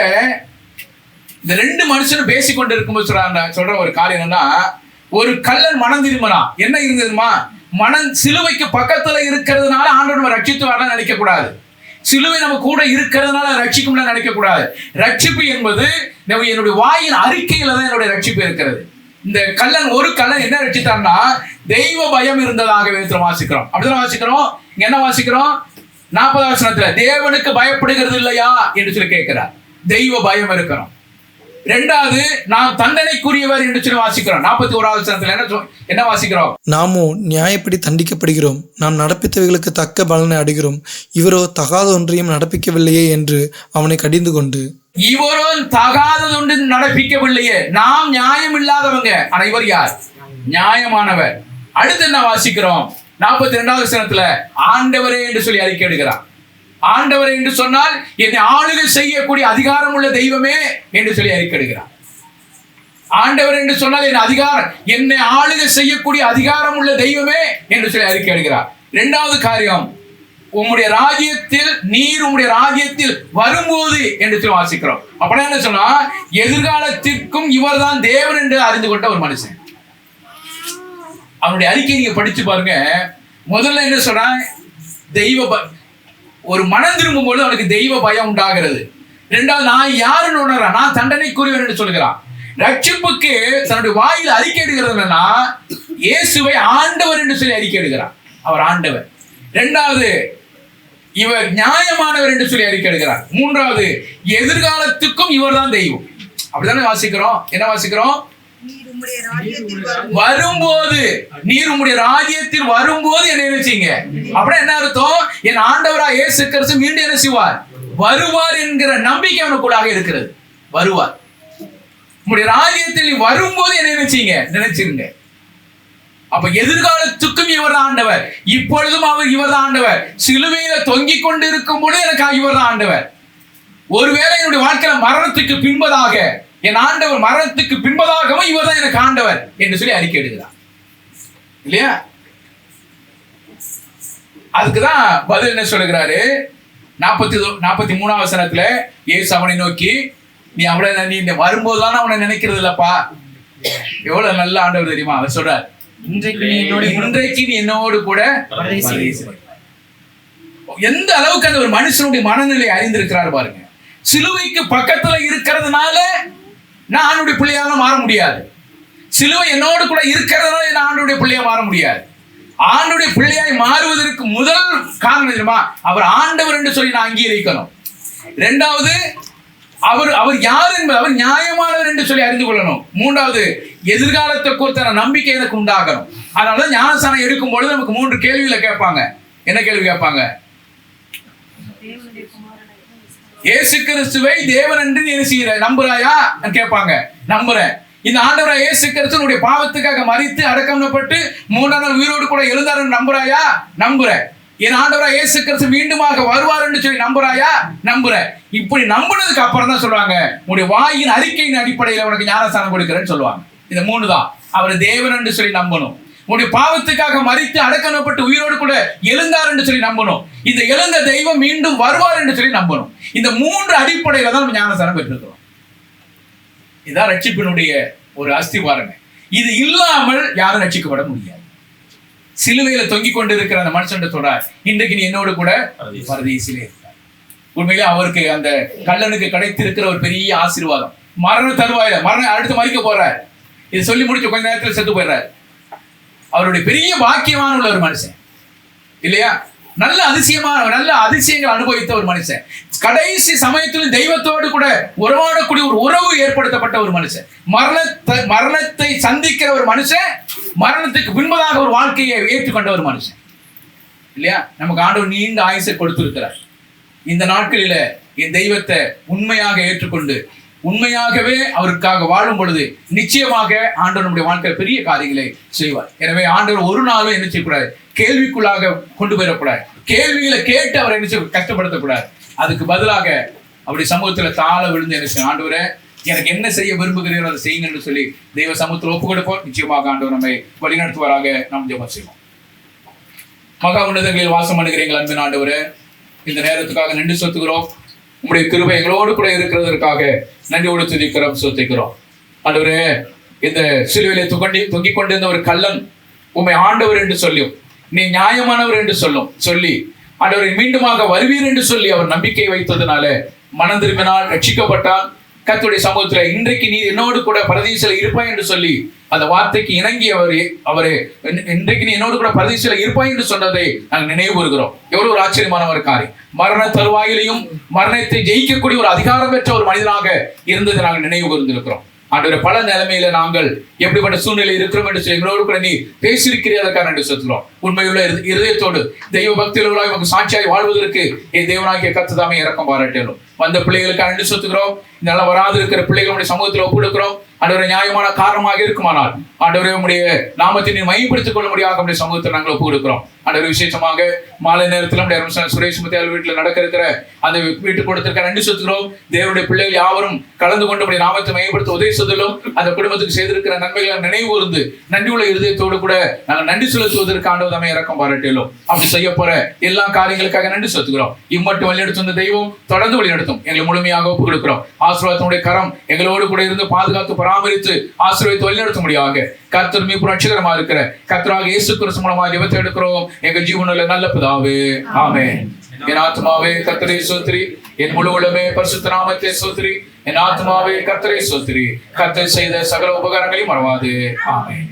இந்த 2 மனுஷனும் பேசிக்கொண்டு இருக்கும்போது சொல்ற ஒரு காரியம் என்னன்னா, ஒரு கள்ளன் மனம் திரும்பினான். என்ன இருந்ததுமா? மனம் சிலுவைக்கு பக்கத்துல இருக்கிறதுனால ஆண்டவர் நம்ம ரட்சித்து வரலாம் நினைக்க கூடாது. சிலுவை நம்ம கூட இருக்கிறதுனால ரட்சிக்கும் நினைக்க கூடாது. ரட்சிப்பு என்பது என்னுடைய வாயின் அறிக்கையில தான் என்னுடைய ரட்சிப்பு இருக்கிறது. இந்த ஒரு கள்ளன் என்ன ரட்சித்தான்னா, தெய்வ பயம் இருந்ததாக வேதத்துல வாசிக்கிறோம். அப்படிதான் வாசிக்கிறோம். இங்க என்ன வாசிக்கிறோம்? 40வது வசனத்துல, தேவனுக்கு பயப்படுகிறது இல்லையா என்று சொல்லி கேட்கிறார். தெய்வ பயம் இருக்கிறோம். 2வது, நாம் தண்டனைக்குரியவர் என்று சொல்லி வாசிக்கிறோம். 41வது வசனத்துல என்ன வாசிக்கிறோம்? நாமோ நியாயப்படி தண்டிக்கப்படுகிறோம், நாம் நடப்பித்தவைகளுக்கு தக்க பலனை அடைகிறோம், இவரோ தகாத ஒன்றையும் நடப்பிக்கவில்லையே என்று அவனை கடிந்து கொண்டு, இவரோ தகாதது ஒன்று நடப்பிக்கவில்லையே, நாம் நியாயம் இல்லாதவங்க, ஆனா இவர் யார்? நியாயமானவர். அடுத்து என்ன வாசிக்கிறோம்? 42வது வசனத்துல, ஆண்டவரே என்று சொல்லி அறிக்கை எடுக்கிறார். ஆண்டவர் என்று சொன்னால் என்னை ஆளுகை செய்யக்கூடிய அதிகாரம் உள்ள தெய்வமே என்று சொல்லி அறிக்கையிடுகிறார். ஆண்டவர் என்று சொன்னால் என்னை ஆளுகை செய்யக்கூடிய அதிகாரம் உள்ள தெய்வமே என்று சொல்லி அறிக்கையிடுகிறார். 2வது காரியம், உம்முடைய ராஜ்யத்தில் நீர் உம்முடைய ராஜ்யத்தில் வரும்போது என்று சொல்லி வாசிக்கிறோம். அப்படின்னா என்ன சொன்னா, எதிர்காலத்திற்கும் இவர் தான் தேவன் என்று அறிந்து கொண்ட ஒரு மனுஷன். அவனுடைய அறிக்கை நீங்க படிச்சு பாருங்க. முதல்ல என்ன சொன்னா, ஒரு மனம் திரும்பும் போது அவனுக்கு தெய்வ பயம் உண்டாகிறது. 2வது, நான் யாருன்னு உணர்றான், நான் தண்டனைக்குரியவர் என்று சொல்கிறான். ரட்சிப்புக்கு தன்னுடைய வாயில் அறிக்கை எடுக்கிறது என்னன்னா, இயேசுவை ஆண்டவர் என்று சொல்லி அறிக்கை எடுக்கிறான். அவர் ஆண்டவர். 2வது, இவர் நியாயமானவர் என்று சொல்லி அறிக்கை எடுக்கிறார். 3வது, எதிர்காலத்துக்கும் இவர் தான் தெய்வம். அப்படித்தானே வாசிக்கிறோம். என்ன வாசிக்கிறோம்? வரும்போது, நீர் உம்முடைய ராஜ்யத்தில் வரும்போது என்ன நினைச்சீங்க? அப்படின்னா என்ன அர்த்தம்? என் ஆண்டவரா இயேசு கிறிஸ்து மீண்டும் என்ன செய்வார்? வருவார் என்கிற நம்பிக்கை அவனுக்குள்ளாக இருக்கிறது. வருவார். உங்களுடைய ராஜ்யத்தில் நீ வரும்போது என்ன நினைச்சிருங்க. அப்ப எதிர்காலத்துக்கும் இவர் தான் ஆண்டவர், இப்பொழுதும் இவர் தான் ஆண்டவர். சிலுவையில தொங்கிக் கொண்டு இருக்கும் பொழுது எனக்கு இவர் தான் ஆண்டவர். ஒருவேளை என்னுடைய வாழ்க்கையில மரணத்துக்கு பின்பதாக என் ஆண்டவர் மரணத்துக்கு பின்பதாகவும் இவர் தான் எனக்கு ஆண்டவர் என்று சொல்லி அறிக்கை எடுக்கிறார் இல்லையா? அதுக்குதான் பதில் என்ன சொல்லுகிறாரு? 43 வசனத்துல இயேசு அவனை நோக்கி, நீ வரும்போது தானே அவனை நினைக்கிறது இல்லப்பா. எவ்வளவு நல்ல ஆண்டவர் தெரியுமா? அவர் சொல்றார், இன்றைக்கு நீ என்னோடு கூட. எந்த அளவுக்கு அந்த ஒரு மனுஷனுடைய மனநிலை அறிந்திருக்கிறார் பாருங்க. சிலுவைக்கு பக்கத்துல இருக்கிறதுனால நான் ஆண்டுடைய பிள்ளையாக மாற முடியாது. சிலுவை என்னோடு கூட இருக்கிறதுனால நான் ஆண்டுடைய பிள்ளையா மாற முடியாது. ஆண்டுடைய பிள்ளையாய் மாறுவதற்கு முதல் காரணம் தெரியுமா? அவர் ஆண்டவர் என்று சொல்லி நான் அங்கீகரிக்கணும். இரண்டாவது, அவர் யார் என்பது, அவர் நியாயமானவர் என்று சொல்லி அறிந்து கொள்ளணும். மூன்றாவது, எதிர்காலத்தை குறித்த நம்பிக்கை எனக்கு உண்டாகணும். அதனால ஞானஸ்நானம் எடுக்கும் பொழுது நமக்கு 3 கேள்விகளை கேட்பாங்க. என்ன கேள்வி கேட்பாங்க? இயேசு கிறிஸ்துவை தேவன் என்று நீ நம்புறாயா கேட்பாங்க. நம்புறேன். இந்த ஆண்டவராய் இயேசு கிறிஸ்துவினுடைய பாவத்துக்காக மரித்து அடக்கம்ப்பட்டு 3ஆம் நாள் உயிரோடு கூட எழுந்தார் நம்புறாயா? நம்புறேன். என் ஆண்டவராய் இயேசு கிறிஸ்து மீண்டுமாக வருவார் என்று சொல்லி நம்புறாயா? நம்புறேன். இப்படி நம்பினதுக்கு அப்புறம் தான் சொல்லுவாங்க, உன்னுடைய வாயின் அறிக்கையின் அடிப்படையில் உனக்கு ஞானஸ்நானம் கொடுக்கிறேன்னு சொல்லுவாங்க. இந்த 3 தான். அவர் தேவன் என்று சொல்லி நம்பணும், உன்னுடைய பாவத்துக்காக மரித்து அடக்கம்ப்பட்டு உயிரோடு கூட எழுந்தார் என்று சொல்லி நம்பணும், இந்த எழுந்த தெய்வம் மீண்டும் வருவார் என்று சொல்லி நம்பணும். இந்த 3 அடிப்படையில தான் நம்ம ஞானஸ்நானம் பெற்றிருக்கிறோம். இதான் ரட்சிப்பினுடைய ஒரு அஸ்திவாரங்க. இது இல்லாமல் யாரும் ரட்சிக்கப்பட முடியாது. சிலுவையில தொங்கிக் கொண்டு இருக்கிற அந்த மனுஷன் சொல்றார், இன்றைக்கு நீ என்னோடு கூட பரதீசிலே இருக்கிறார். உண்மையிலே அவருக்கு அந்த கள்ளனுக்கு கிடைத்திருக்கிற ஒரு பெரிய ஆசீர்வாதம். மரண தருவாயில அடுத்து மறிக்க போறார். இதை சொல்லி முடிச்சு கொஞ்ச நேரத்தில் செத்து போயிடுறார். அவருடைய பெரிய பாக்கியமான உள்ள ஒரு மனுஷன் இல்லையா? நல்ல அதிசயங்கள் அனுபவித்த ஒரு மனுஷன். கடைசி சமயத்தில் தெய்வத்தோடு கூட உறவாடக்கூடிய ஒரு உறவு ஏற்படுத்தப்பட்ட ஒரு மனுஷன். மரணத்தை சந்திக்கிற ஒரு மனுஷன், மரணத்துக்கு பின்பதாக ஒரு வாழ்க்கையை ஏற்றுக்கொண்ட ஒரு மனுஷன் இல்லையா? நமக்கு ஆண்டவர் நீண்ட ஆயுசை கொடுத்திருக்கிறார். இந்த நாட்களில என் தெய்வத்தை உண்மையாக ஏற்றுக்கொண்டு உண்மையாகவே அவருக்காக வாழும் பொழுது நிச்சயமாக ஆண்டவர் நம்முடைய வாழ்க்கையில் பெரிய காரியங்களை செய்வார். எனவே ஆண்டவர் ஒரு நாளும் என்ன செய்யக்கூடாது, கேள்விக்குள்ளாக கொண்டு போயிடக்கூடாது. கேள்விகளை கேட்டு அவரை என்ன கஷ்டப்படுத்தக்கூடாது. அதுக்கு பதிலாக அப்படி சமூகத்துல தாழ விழுந்து என்ன செய்யும், ஆண்டவரே எனக்கு என்ன செய்ய விரும்புகிறீர்கள் அதை செய்யுங்க என்று சொல்லி தெய்வ சமூகத்தில் ஒப்பு கொடுப்போம். நிச்சயமாக ஆண்டவர் நம்மை வழிநடத்துவாராக. நாம் ஜெபம் செய்வோம். மகா உன்னதங்களில் வாசம் பண்ணுகிறீங்கள் அன்பின் ஆண்டவரே, இந்த நேரத்துக்காக நன்றி செலுத்துகிறோம். உங்களுடைய கிருபை எங்களோடு கூட இருக்கிறதற்காக நன்றியோடு துதிக்கிறோம், சொத்திக்கிறோம். ஆண்டவரே, இந்த சிலுவையிலே தொங்கிக் கொண்டிருந்த ஒரு கள்ளன் உண்மை ஆண்டவர் என்று சொல்லியும் நீ நியாயமானவர் என்று சொல்லி ஆண்டவரை மீண்டுமாக வருவீர் என்று சொல்லி அவர் நம்பிக்கை வைத்ததுனால மனம் திரும்பினால் ரட்சிக்கப்பட்டால் கர்த்தருடைய சமூகத்துல இன்றைக்கு நீ என்னோடு கூட பரதீசில இருப்பாய் என்று சொல்லி அந்த வார்த்தைக்கு இணங்கி அவரே இன்றைக்கு நீ என்னோடு கூட பரதீசில இருப்பாய் என்று சொன்னதை நாங்கள் நினைவு கூறுகிறோம். எவ்வளவு ஒரு ஆச்சரியமான ஒரு காரியம். மரண தருவாயிலையும் மரணத்தை ஜெயிக்கக்கூடிய ஒரு அதிகாரம் பெற்ற ஒரு மனிதனாக இருந்ததை நாங்கள் நினைவு கூர்ந்திருக்கிறோம். ஆண்டவரே, பல நிலைமையில நாங்கள் எப்படிப்பட்ட சூழ்நிலை இருக்கிறோம் என்று சொல்லி எங்களோடு கூட நீ பேசியிருக்கிறதற்காக நன்றி செலுத்துகிறோம். உண்மையுள்ள இருதயத்தோடு தெய்வ பக்தியுள்ளவர்களாய் உமக்கு சாட்சியாய் வாழ்வதற்கு என் தேவனாகிய கர்த்தர் தாமே இரக்கம் பாராட்டணும். வந்த பிள்ளைகளுக்கு நன்றி செலுத்துகிறோம். இதனால வராது இருக்கிற பிள்ளைகளுடைய சமூகத்தில் ஒப்புடுக்கிறோம். ஆண்டவரை நியாயமான காரணமாக இருக்குமானால் ஆண்டவரே உடைய நாமத்தை நீ மையப்படுத்திக் கொள்ள முடியாத நம்முடைய சமூகத்தில் நாங்கள் ஒப்பு கொடுக்கிறோம். ஆண்டவர் விசேஷமாக மாலை நேரத்தில் நம்முடைய சுரேஷ் முத்தியால் வீட்டில் நடக்க இருக்கிற அந்த வீட்டுக்கு கொடுத்திருக்க நன்றி செலுத்துகிறோம். தேவனுடைய பிள்ளைகள் யாவரும் கலந்து கொண்டு நம்முடைய நாமத்தை மையப்படுத்த உதவி செய்தலும் அந்த குடும்பத்துக்கு செய்திருக்கிற நன்மைகளை நினைவு கூர்ந்து நன்றி உள்ள இருதயத்தோடு கூட நாங்கள் நன்றி செலுத்துவதற்கு ஆண்டவர் தாமே இரக்கம் பாராட்டியுள்ளோம். அப்படி செய்ய போற எல்லா காரியங்களுக்காக நன்றி செலுத்துகிறோம். இம்மட்டும் வழிநடத்தும் இந்த தெய்வம் தொடர்ந்து வழிநடத்தும் எங்களை முழுமையாக ஒப்பு கொடுக்கிறோம். ஆசீர்வாதத்தினுடைய கரம் எங்களோடு கூட இருந்து பாதுகாத்து பராமரித்து ஆசீர்வாதத்தை வழிநடத்த முடியாக கர்த்தர் மீட்பு ரட்சகரமா இருக்கிற கர்த்தராகிய இயேசு கிறிஸ்து மூலமாக ஜெபத்தை எடுக்கிறோம் எங்கள் ஜீவனுள்ள நல்ல பிதாவே, ஆமென். என் ஆத்மாவே கர்த்தரை ஸ்தோத்திரி, என் முழு உள்ளமே பரிசுத்த நாமத்தை ஸ்தோத்திரி. என் ஆத்மாவே கர்த்தரை ஸ்தோத்திரி, கர்த்தர் செய்த சகல உபகாரங்களையும் மறவாது. ஆமென்.